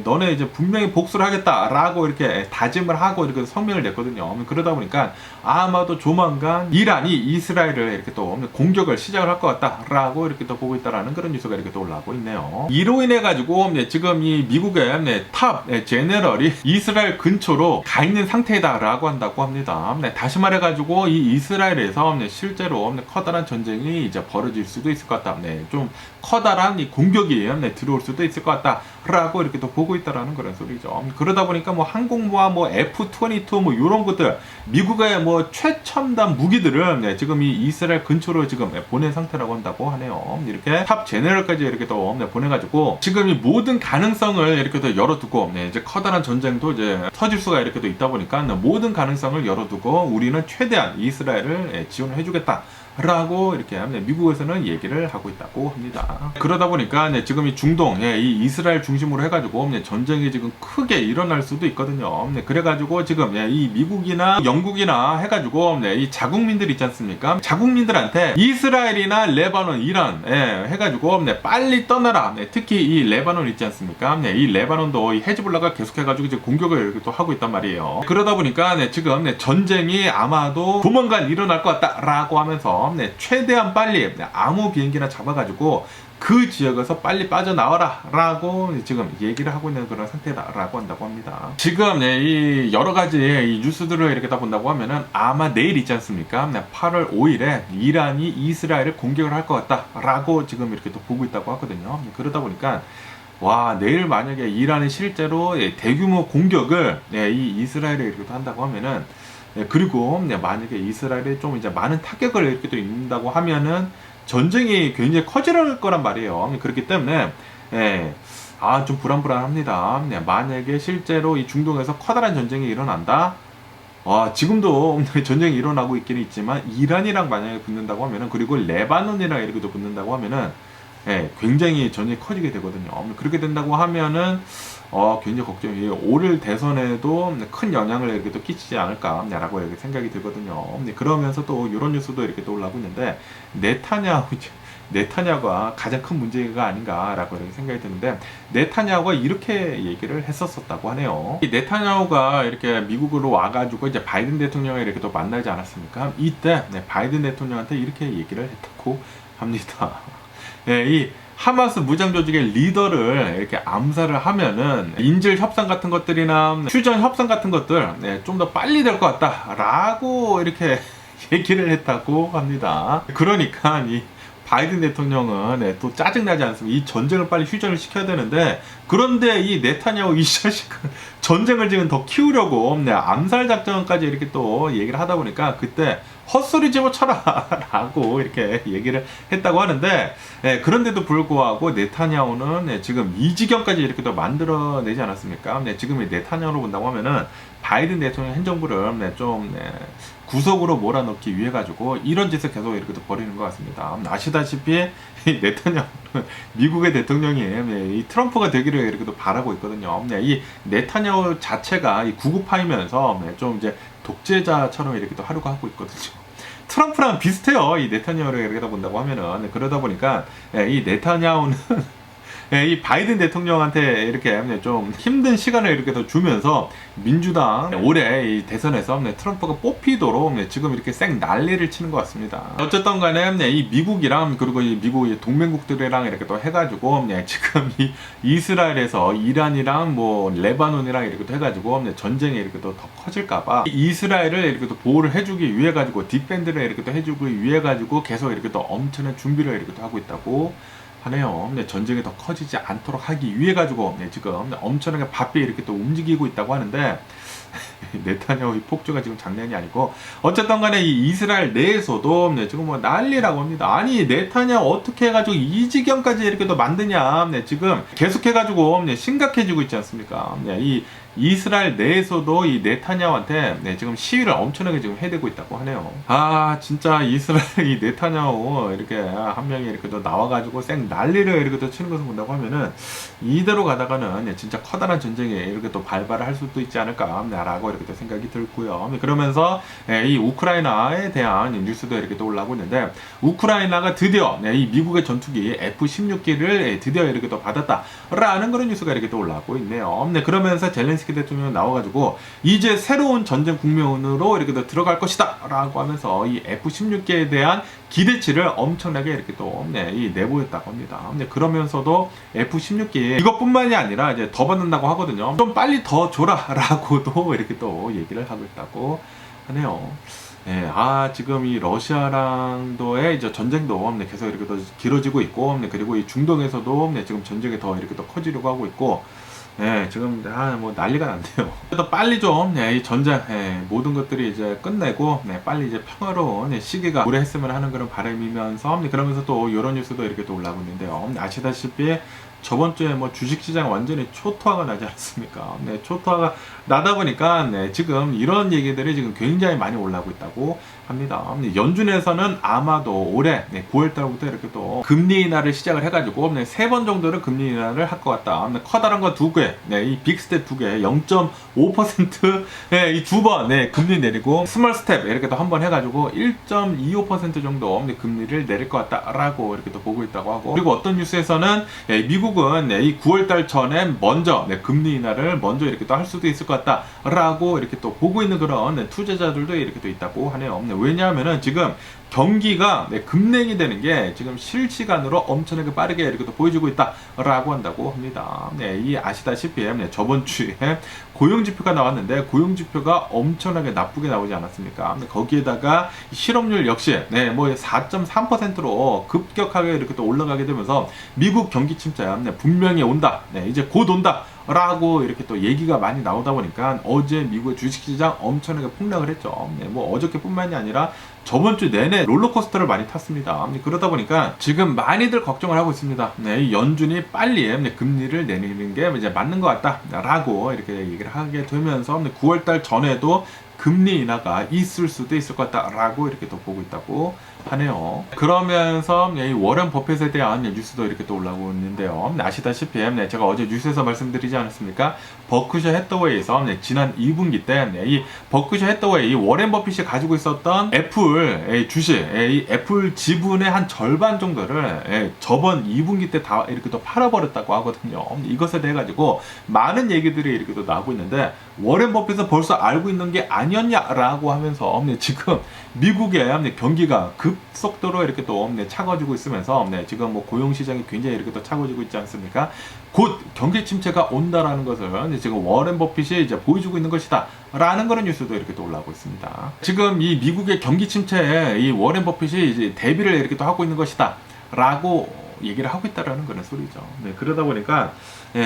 Speaker 1: 너네 이제 분명히 복수를 하겠다라고 이렇게 다짐을 하고 이렇게 성명을 냈거든요. 그러다 보니까 아마도 조만간 이란이 이스라엘을 이렇게 또 공격을 시작을 할 것 같다라고 이렇게 또 보고 있다라는 그런 뉴스가 이렇게 또 올라오고 있네요. 이로 인해 가지고 지금 이 미국의 탑 제너럴이 이스라엘 근처로 가 있는 상태다라고 한다고 합니다. 다시 말해 가지고 이 이스라엘에서 실제로 커다란 전쟁이 이제 벌어질 수도 있을 것 같다. 좀 커다란 이 공격이 들어올 수도 있을 것 같다라고 이렇게 또 보고 있다라는 그런 소리죠. 그러다 보니까 뭐 항공모함, 뭐 F-22 뭐 이런 것들, 미국의 뭐 최첨단 무기들을 지금 이 이스라엘 근처로 지금 보낸 상태라고 한다고 하네요. 이렇게 탑 제너럴까지 이렇게 또 보내가지고 지금 이 모든 가능성을 이렇게 또 열어두고 이제 커다란 전쟁도 이제 터질 수가 이렇게 또 있다 보니까 모든 가능성을 열어두고 우리는 최대한 이스라엘을 지원을 해주겠다. 라고 이렇게 미국에서는 얘기를 하고 있다고 합니다. 그러다 보니까 지금 이 중동, 이 이스라엘 중심으로 해가지고 전쟁이 지금 크게 일어날 수도 있거든요. 그래가지고 지금 이 미국이나 영국이나 해가지고 이 자국민들 있지 않습니까? 자국민들한테 이스라엘이나 레바논, 이란 해가지고 빨리 떠나라. 특히 이 레바논 있지 않습니까? 이 레바논도 이 헤즈볼라가 계속해가지고 이제 공격을 이렇게 또 하고 있단 말이에요. 그러다 보니까 지금 전쟁이 아마도 조만간 일어날 것 같다라고 하면서 최대한 빨리 아무 비행기나 잡아가지고 그 지역에서 빨리 빠져나와라 라고 지금 얘기를 하고 있는 그런 상태다라고 한다고 합니다. 지금 이 여러 가지 이 뉴스들을 이렇게 다 본다고 하면은 아마 내일 있지 않습니까? 8월 5일에 이란이 이스라엘을 공격을 할 것 같다라고 지금 이렇게 또 보고 있다고 하거든요. 그러다 보니까 내일 만약에 이란이 실제로 대규모 공격을 이 이스라엘에 이렇게 또 한다고 하면은, 그리고 만약에 이스라엘이 좀 이제 많은 타격을 이렇게 또 입는다고 하면은 전쟁이 굉장히 커질 거란 말이에요. 그렇기 때문에 좀 불안합니다. 만약에 실제로 이 중동에서 커다란 전쟁이 일어난다. 지금도 전쟁이 일어나고 있기는 있지만 이란이랑 만약에 붙는다고 하면은, 그리고 레바논이랑 이렇게 또 붙는다고 하면은 굉장히 전쟁이 커지게 되거든요. 그렇게 된다고 하면은 굉장히 걱정이, 올 대선에도 큰 영향을 이렇게 또 끼치지 않을까라고 이렇게 생각이 들거든요. 그러면서 또 이런 뉴스도 이렇게 또 올라오고 있는데, 네타냐후가 가장 큰 문제가 아닌가라고 이렇게 생각이 드는데, 네타냐후가 이렇게 얘기를 했었다고 하네요. 이 네타냐후가 이렇게 미국으로 와가지고 이제 바이든 대통령을 이렇게 또 만나지 않았습니까? 이때 바이든 대통령한테 이렇게 얘기를 했다고 합니다. 이 하마스 무장 조직의 리더를 이렇게 암살을 하면은 인질 협상 같은 것들이나 휴전 협상 같은 것들 좀 더 빨리 될 것 같다라고 이렇게 얘기를 했다고 합니다. 그러니까 이 바이든 대통령은 또 짜증나지 않습니까? 이 전쟁을 빨리 휴전을 시켜야 되는데, 그런데 이 네타냐후 이 자식은 전쟁을 지금 더 키우려고 암살 작전까지 이렇게 또 얘기를 하다 보니까, 그때 헛소리 집어쳐라 라고 이렇게 얘기를 했다고 하는데, 그런데도 불구하고 네타냐후는 지금 이 지경까지 이렇게 또 만들어내지 않았습니까? 지금 이 네타냐후로 본다고 하면은 바이든 대통령 행정부를 좀 구석으로 몰아넣기 위해 가지고 이런 짓을 계속 이렇게 또 벌이는 것 같습니다. 아시다시피 이 네타냐후는 미국의 대통령이 이 트럼프가 되기를 이렇게 또 바라고 있거든요. 이 네타냐후 자체가 이 구구파이면서 좀 이제 독재자처럼 이렇게 또 하려고 하고 있거든요. 트럼프랑 비슷해요. 이 네타냐후를 이렇게 본다고 하면은. 그러다 보니까 이 네타냐후는 이 바이든 대통령한테 이렇게 좀 힘든 시간을 이렇게 더 주면서 민주당 올해 이 대선에서 트럼프가 뽑히도록 지금 이렇게 쌩 난리를 치는 것 같습니다. 어쨌든 간에 이 미국이랑, 그리고 이 미국의 동맹국들이랑 이렇게 또 해가지고 지금 이 이스라엘에서 이란이랑 뭐 레바논이랑 이렇게 또 해가지고 전쟁이 이렇게 또 더 커질까봐 이스라엘을 이렇게 또 보호를 해주기 위해 가지고, 뒷밴드를 이렇게 또 해주기 위해 가지고 계속 이렇게 또 엄청난 준비를 이렇게 또 하고 있다고 하네요. 전쟁이 더 커지지 않도록 하기 위해 가지고 지금 엄청나게 바삐 이렇게 또 움직이고 있다고 하는데, 네타냐후의 폭주가 지금 장난이 아니고, 어쨌든 간에 이 이스라엘 내에서도 지금 뭐 난리라고 합니다. 아니, 네타냐후 어떻게 해가지고 이 지경까지 이렇게 또 만드냐, 지금 계속해가지고 심각해지고 있지 않습니까? 이 이스라엘 내에서도 이 네타냐후한테 지금 시위를 엄청나게 지금 해대고 있다고 하네요. 진짜 이스라엘 이 네타냐후 이렇게 한 명이 이렇게 또 나와가지고 쌩 난리를 이렇게 또 치는 것을 본다고 하면은 이대로 가다가는 진짜 커다란 전쟁에 이렇게 또 발발을 할 수도 있지 않을까라고 이렇게 또 생각이 들고요. 그러면서 이 우크라이나에 대한 뉴스도 이렇게 또 올라오고 있는데, 우크라이나가 드디어 이 미국의 전투기 F-16기를 드디어 이렇게 또 받았다라는 그런 뉴스가 이렇게 또 올라오고 있네요. 그러면서 젤렌스키 대통령이 나와가지고 이제 새로운 전쟁 국면으로 이렇게 또 들어갈 것이다라고 하면서 이 F-16기에 대한 기대치를 엄청나게 이렇게 또 내보였다고 합니다. 그러면서도 F-16기 이것뿐만이 아니라 이제 더 받는다고 하거든요. 좀 빨리 더 줘라라고도 이렇게 또 얘기를 하고 있다고 하네요. 지금 이 러시아랑도의 이제 전쟁도 계속 이렇게 더 길어지고 있고, 그리고 이 중동에서도 지금 전쟁이 더 이렇게 더 커지려고 하고 있고, 지금 뭐 난리가 난대요. 또 빨리 좀 이 전쟁 모든 것들이 이제 끝내고 빨리 이제 평화로운 시기가 오래했으면 하는 그런 바람이면서, 그러면서 또 이런 뉴스도 이렇게 또 올라오고 있는데요. 아시다시피 저번 주에 뭐 주식시장 완전히 초토화가 나지 않습니까? 초토화가 나다 보니까 지금 이런 얘기들이 지금 굉장히 많이 올라오고 있다고 합니다. 연준에서는 아마도 올해 9월달부터 이렇게 또 금리 인하를 시작을 해가지고 3번 정도를 금리 인하를 할 것 같다. 커다란 거 2개, 이 빅스텝 2개, 0.5% 이 2번 금리 내리고, 스몰 스텝 이렇게 또 한 번 해가지고 1.25% 정도 금리를 내릴 것 같다라고 이렇게 또 보고 있다고 하고, 그리고 어떤 뉴스에서는 미국은 이 9월달 전에 먼저 금리 인하를 먼저 이렇게 또 할 수도 있을 것 같다라고 이렇게 또 보고 있는 그런 투자자들도 이렇게 또 있다고 하네요. 왜냐하면은 지금 경기가 급냉이 되는 게 지금 실시간으로 엄청나게 빠르게 이렇게 또 보여지고 있다라고 한다고 합니다. 이 아시다시피 저번 주에 고용지표가 나왔는데, 고용지표가 엄청나게 나쁘게 나오지 않았습니까? 거기에다가 실업률 역시 뭐 4.3%로 급격하게 이렇게 또 올라가게 되면서 미국 경기 침체 분명히 온다, 이제 곧 온다 라고 이렇게 또 얘기가 많이 나오다 보니까 어제 미국의 주식시장 엄청나게 폭락을 했죠. 뭐 어저께뿐만이 아니라 저번 주 내내 롤러코스터를 많이 탔습니다. 그러다 보니까 지금 많이들 걱정을 하고 있습니다. 이 연준이 빨리 금리를 내리는 게 이제 맞는 것 같다라고 이렇게 얘기를 하게 되면서 9월달 전에도 금리 인하가 있을 수도 있을 것 같다라고 이렇게 또 보고 있다고 하네요. 그러면서 이 워런 버핏에 대한 뉴스도 이렇게 또 올라오고 있는데요. 아시다시피 제가 어제 뉴스에서 말씀드리지 않았습니까? 버크셔 해서웨이에서 지난 2분기 때 이 버크셔 해서웨이, 이 워런 버핏이 가지고 있었던 애플 주식, 이 애플 지분의 한 절반 정도를 저번 2분기 때 다 이렇게 또 팔아버렸다고 하거든요. 이것에 대해 가지고 많은 얘기들이 이렇게 또 나오고 있는데, 워런 버핏은 벌써 알고 있는 게 아니었냐라고 하면서 지금 미국의 경기가 급속도로 이렇게 또 차가워지고 있으면서 지금 뭐 고용 시장이 굉장히 이렇게 또 차가워지고 있지 않습니까? 곧 경기 침체가 온다라는 것을 지금 워런 버핏이 이제 보여주고 있는 것이다라는 그런 뉴스도 이렇게 또 올라오고 있습니다. 지금 이 미국의 경기 침체에 이 워런 버핏이 이제 대비를 이렇게 또 하고 있는 것이다라고 얘기를 하고 있다라는 그런 소리죠. 그러다 보니까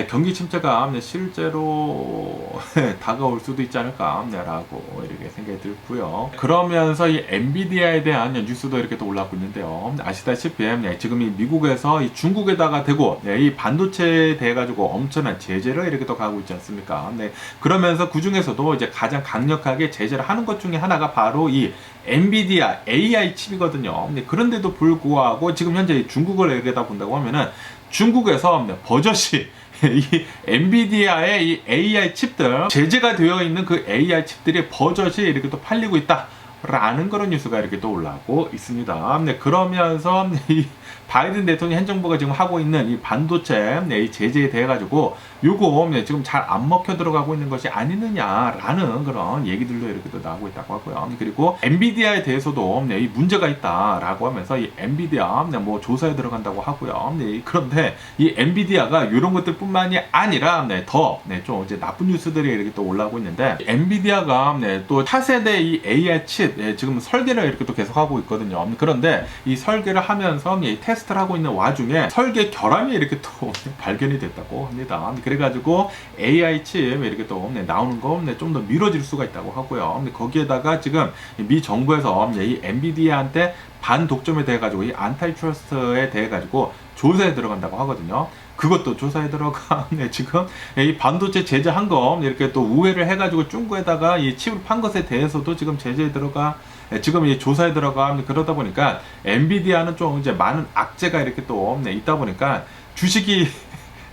Speaker 1: 경기 침체가 실제로 다가올 수도 있지 않을까라고 이렇게 생각이 들고요. 그러면서 이 엔비디아에 대한 뉴스도 이렇게 또 올라오고 있는데요. 아시다시피 지금 이 미국에서 이 중국에다가 대고 이 반도체에 대해 가지고 엄청난 제재를 이렇게 또 가고 있지 않습니까? 그러면서 그 중에서도 이제 가장 강력하게 제재를 하는 것 중에 하나가 바로 이 엔비디아 AI 칩이거든요. 그런데도 불구하고 지금 현재 중국을 여기다 본다고 하면은 중국에서 버젓이 이 엔비디아의 이 AI 칩들, 제재가 되어 있는 그 AI 칩들이 버젓이 이렇게 또 팔리고 있다라는 그런 뉴스가 이렇게 또 올라오고 있습니다. 그러면서 이 바이든 대통령 행정부가 지금 하고 있는 이 반도체 이 제재에 대해 가지고 요거 지금 잘 안 먹혀 들어가고 있는 것이 아니느냐라는 그런 얘기들도 이렇게 또 나오고 있다고 하고요. 그리고 엔비디아에 대해서도 이 문제가 있다라고 하면서 이 엔비디아 뭐 조사에 들어간다고 하고요. 그런데 이 엔비디아가 이런 것들뿐만이 아니라 더 좀 이제 나쁜 뉴스들이 이렇게 또 올라오고 있는데, 엔비디아가 또 차세대 이 AI 칩 지금 설계를 이렇게 또 계속 하고 있거든요. 그런데 이 설계를 하면서 이 테스트를 하고 있는 와중에 설계 결함이 이렇게 또 발견이 됐다고 합니다. 그래가지고 AI 칩 이렇게 또 나오는 거 좀 더 미뤄질 수가 있다고 하고요. 거기에다가 지금 미 정부에서 이 엔비디아한테 반독점에 대해 가지고 이 안타이트러스트에 대해 가지고 조사에 들어간다고 하거든요. 그것도 조사에 들어가. 네, 지금 이 반도체 제재한 거 이렇게 또 우회를 해가지고 중국에다가 이 칩을 판 것에 대해서도 지금 제재에 들어가. 지금 이 조사에 들어가. 그러다 보니까 엔비디아는 좀 이제 많은 악재가 이렇게 또 있다 보니까 주식이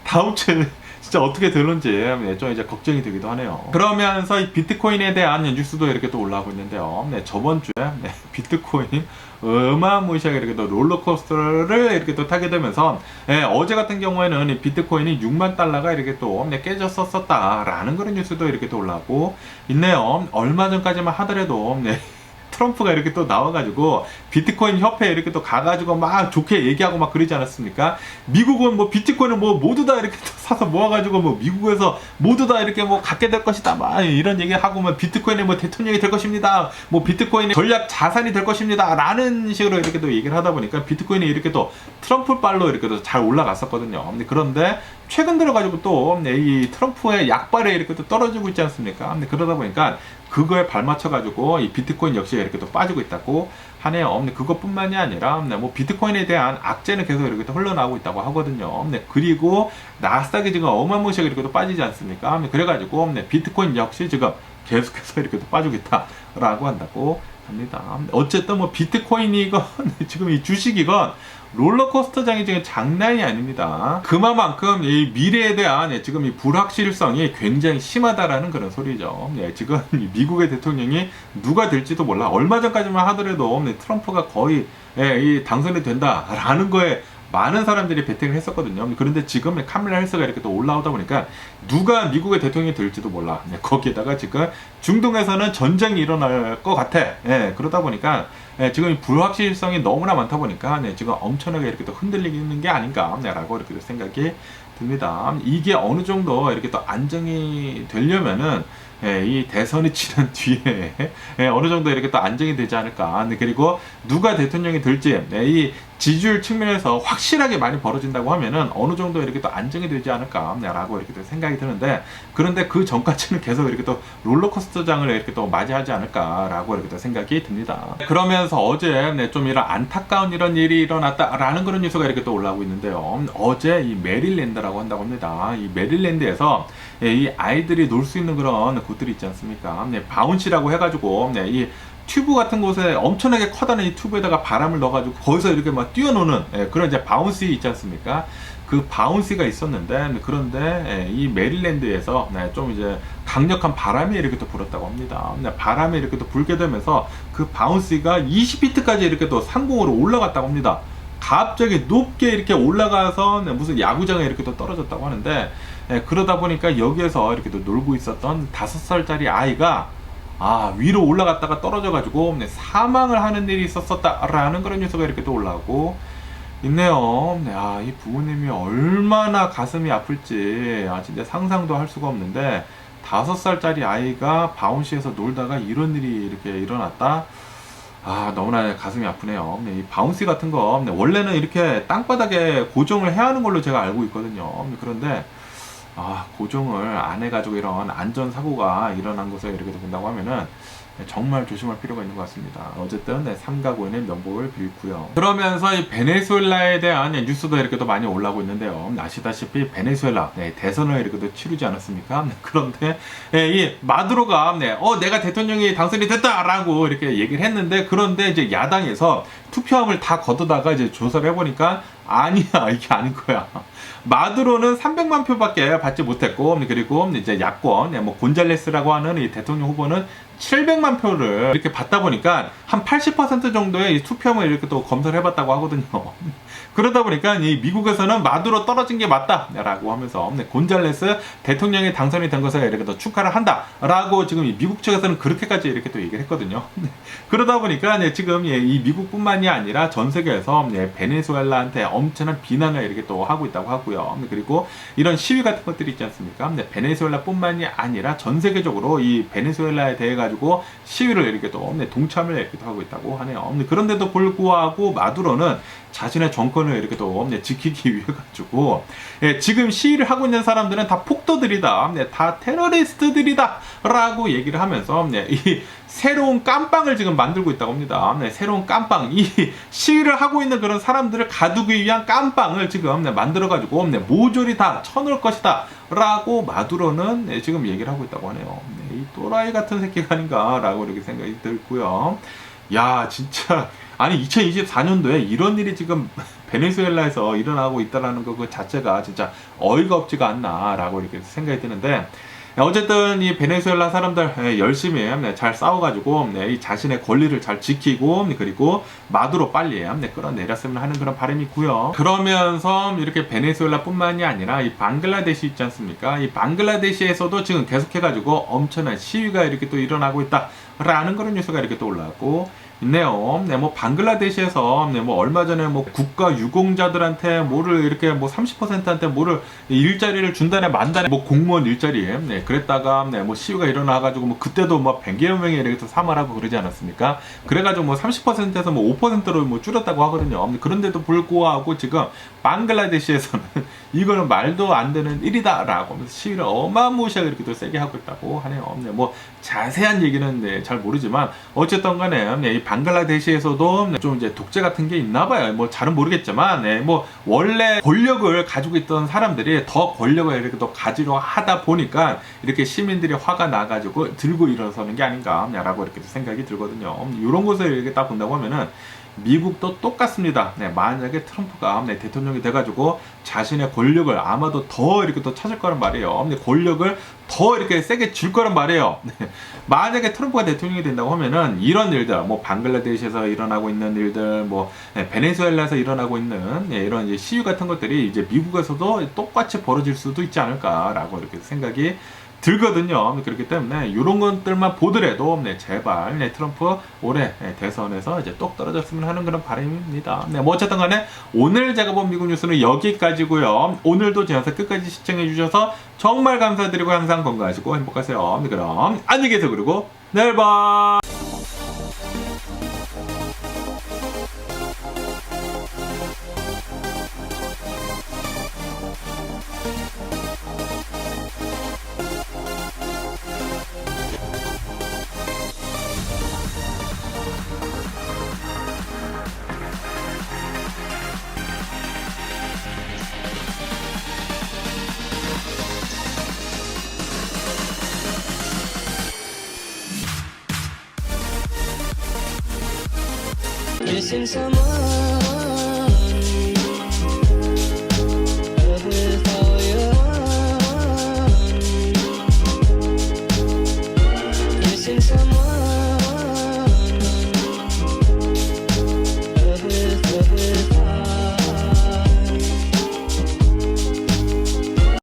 Speaker 1: 다음 주에 진짜 어떻게 되는지 좀 이제 걱정이 되기도 하네요. 그러면서 이 비트코인에 대한 뉴스도 이렇게 또 올라오고 있는데요. 저번 주에 비트코인 어마무시하게 이렇게 또 롤러코스터를 이렇게 또 타게 되면서 어제 같은 경우에는 이 비트코인이 6만 달러가 이렇게 또 깨졌었다라는 그런 뉴스도 이렇게 또 올라오고 있네요. 얼마 전까지만 하더라도 트럼프가 이렇게 또 나와가지고 비트코인 협회에 이렇게 또 가가지고 막 좋게 얘기하고 막 그러지 않았습니까? 미국은 뭐 비트코인은 뭐 모두 다 이렇게 또 사서 모아가지고 뭐 미국에서 모두 다 이렇게 뭐 갖게 될 것이다 막 이런 얘기 하고 뭐 비트코인이 뭐 대통령이 될 것입니다. 뭐 비트코인이 전략 자산이 될 것입니다. 라는 식으로 이렇게 또 얘기를 하다 보니까 비트코인이 이렇게 또 트럼프 발로 이렇게 또 잘 올라갔었거든요. 그런데 최근 들어가지고 또 이 트럼프의 약발에 이렇게 또 떨어지고 있지 않습니까? 그러다 보니까 그거에 발맞춰가지고 이 비트코인 역시 이렇게 또 빠지고 있다고 하네요. 그것뿐만이 아니라 뭐 비트코인에 대한 악재는 계속 이렇게 또 흘러나오고 있다고 하거든요. 그리고 나스닥이 지금 어마무시하게 이렇게 또 빠지지 않습니까? 그래가지고 비트코인 역시 지금 계속해서 이렇게 또 빠지고 있다라고 한다고 합니다. 어쨌든 뭐 비트코인이건 지금 이 주식이건 롤러코스터장이 지금 장난이 아닙니다. 그만큼 이 미래에 대한 지금 이 불확실성이 굉장히 심하다라는 그런 소리죠. 지금 미국의 대통령이 누가 될지도 몰라. 얼마 전까지만 하더라도 트럼프가 거의 이 당선이 된다라는 거에 많은 사람들이 베팅을 했었거든요. 그런데 지금 카밀라 해리스가 이렇게 또 올라오다 보니까 누가 미국의 대통령이 될지도 몰라. 거기에다가 지금 중동에서는 전쟁이 일어날 것 같아. 그러다 보니까 지금 불확실성이 너무나 많다 보니까 지금 엄청나게 이렇게 또 흔들리는 게 아닌가라고 이렇게 생각이 듭니다. 이게 어느 정도 이렇게 또 안정이 되려면은 이 대선이 지난 뒤에 어느 정도 이렇게 또 안정이 되지 않을까. 그리고 누가 대통령이 될지 이 지지율 측면에서 확실하게 많이 벌어진다고 하면은 어느 정도 이렇게 또 안정이 되지 않을까라고 이렇게 또 생각이 드는데, 그런데 그 전까지는 계속 이렇게 또 롤러코스터장을 이렇게 또 맞이하지 않을까라고 이렇게 또 생각이 듭니다. 그러면서 어제 좀 이런 안타까운 이런 일이 일어났다라는 그런 뉴스가 이렇게 또 올라오고 있는데요. 어제 이 메릴랜드라고 한다고 합니다. 이 메릴랜드에서 이 아이들이 놀 수 있는 그런 곳들이 있지 않습니까? 바운시라고 해가지고 이 튜브 같은 곳에 엄청나게 커다란 이 튜브에다가 바람을 넣어가지고 거기서 이렇게 막 뛰어노는 그런 이제 바운시 있지 않습니까? 그 바운시가 있었는데, 그런데 이 메릴랜드에서 좀 이제 강력한 바람이 이렇게 또 불었다고 합니다. 바람이 이렇게 또 불게 되면서 그 바운시가 20피트까지 이렇게 또 상공으로 올라갔다고 합니다. 갑자기 높게 이렇게 올라가서 무슨 야구장에 이렇게 또 떨어졌다고 하는데, 그러다 보니까 여기에서 이렇게 또 놀고 있었던 5살짜리 아이가 위로 올라갔다가 떨어져가지고 사망을 하는 일이 있었다라는 그런 뉴스가 이렇게 또 올라오고 있네요. 이 부모님이 얼마나 가슴이 아플지 진짜 상상도 할 수가 없는데, 5살짜리 아이가 바운시에서 놀다가 이런 일이 이렇게 일어났다. 너무나 가슴이 아프네요. 이 바운시 같은 거 원래는 이렇게 땅바닥에 고정을 해야 하는 걸로 제가 알고 있거든요. 그런데 고정을 안 해가지고 이런 안전사고가 일어난 것을 이렇게 본다고 하면은 정말 조심할 필요가 있는 것 같습니다. 어쨌든 삼가 고인의 명복을 빌고요. 그러면서 이 베네수엘라에 대한 뉴스도 이렇게 또 많이 올라오고 있는데요. 아시다시피 베네수엘라 대선을 이렇게 또 치르지 않았습니까? 그런데 이 마두로가 내가 대통령이 당선이 됐다라고 이렇게 얘기를 했는데, 그런데 이제 야당에서 투표함을 다 걷어다가 이제 조사를 해보니까 아니야, 이게 아닌 거야. 마두로는 300만 표밖에 받지 못했고, 그리고 이제 야권 뭐 곤잘레스라고 하는 이 대통령 후보는 700만 표를 이렇게 받다 보니까 한 80% 정도의 이 투표함을 이렇게 또 검사를 해봤다고 하거든요. 그러다 보니까 이 미국에서는 마두로 떨어진 게 맞다라고 하면서 곤잘레스 대통령이 당선이 된 것을 이렇게 또 축하를 한다라고 지금 이 미국 측에서는 그렇게까지 이렇게 또 얘기를 했거든요. 그러다 보니까 지금 이 미국뿐만이 아니라 전 세계에서 베네수엘라한테 엄청난 비난을 이렇게 또 하고 있다고 하고요. 그리고 이런 시위 같은 것들이 있지 않습니까? 베네수엘라뿐만이 아니라 전 세계적으로 이 베네수엘라에 대해 가지고 시위를 이렇게 또 동참을 이렇게 또 하고 있다고 하네요. 그런데도 불구하고 마두로는 자신의 정권을 이렇게 또 지키기 위해 가지고 지금 시위를 하고 있는 사람들은 다 폭도들이다, 다 테러리스트들이다 라고 얘기를 하면서 이 새로운 깜빵을 지금 만들고 있다고 합니다. 새로운 깜빵, 이 시위를 하고 있는 그런 사람들을 가두기 위한 깜빵을 지금 만들어 가지고 모조리 다 쳐놓을 것이다 라고 마두로는 지금 얘기를 하고 있다고 하네요. 이 또라이 같은 새끼가 아닌가 라고 이렇게 생각이 들고요. 야, 진짜 아니 2024년도에 이런 일이 지금 베네수엘라에서 일어나고 있다라는 거 그 자체가 진짜 어이가 없지가 않나라고 이렇게 생각이 드는데, 어쨌든 이 베네수엘라 사람들 열심히 잘 싸워가지고 이 자신의 권리를 잘 지키고 그리고 마두로 빨리 끌어내렸으면 하는 그런 바람이 있고요. 그러면서 이렇게 베네수엘라뿐만이 아니라 이 방글라데시 있지 않습니까? 이 방글라데시에서도 지금 계속해가지고 엄청난 시위가 이렇게 또 일어나고 있다라는 그런 뉴스가 이렇게 또 올라왔고 있네요. 뭐 방글라데시에서 뭐 얼마 전에 뭐 국가 유공자들한테 뭐를 이렇게 뭐 30%한테 뭐를 일자리를 준다네 만다네 뭐 공무원 일자리 그랬다가 뭐 시위가 일어나가지고 뭐 그때도 뭐 100여 명이 이렇게 또 사망하고 그러지 않았습니까? 그래가지고 뭐 30%에서 뭐 5%로 뭐 줄였다고 하거든요. 그런데도 불구하고 지금 방글라데시에서는 이거는 말도 안 되는 일이다라고 하면서 시위를 어마무시하게 이렇게 또 세게 하고 있다고 하네요. 뭐 자세한 얘기는 잘 모르지만 어쨌든 간에 이 방글라데시에서도 좀 이제 독재 같은 게 있나 봐요. 뭐 잘은 모르겠지만 뭐 원래 권력을 가지고 있던 사람들이 더 권력을 이렇게 또 가지려 하다 보니까 이렇게 시민들이 화가 나가지고 들고 일어서는 게 아닌가라고 이렇게 생각이 들거든요. 이런 것을 이렇게 딱 본다고 하면은 미국도 똑같습니다. 만약에 트럼프가 대통령이 돼가지고 자신의 권력을 아마도 더 이렇게 또 찾을 거란 말이에요. 권력을 더 이렇게 세게 줄 거란 말이에요. 만약에 트럼프가 대통령이 된다고 하면은 이런 일들, 뭐 방글라데시에서 일어나고 있는 일들, 뭐 베네수엘라에서 일어나고 있는 이런 이제 시위 같은 것들이 이제 미국에서도 똑같이 벌어질 수도 있지 않을까라고 이렇게 생각이 들거든요. 그렇기 때문에 이런 것들만 보더라도 제발 트럼프 올해 대선에서 이제 똑 떨어졌으면 하는 그런 바람입니다. 뭐 어쨌든 간에 오늘 제가 본 미국 뉴스는 여기까지고요. 오늘도 제 영상 끝까지 시청해 주셔서 정말 감사드리고 항상 건강하시고 행복하세요. 그럼 안녕히 계세요. 그리고 내일 봐.
Speaker 2: Missing someone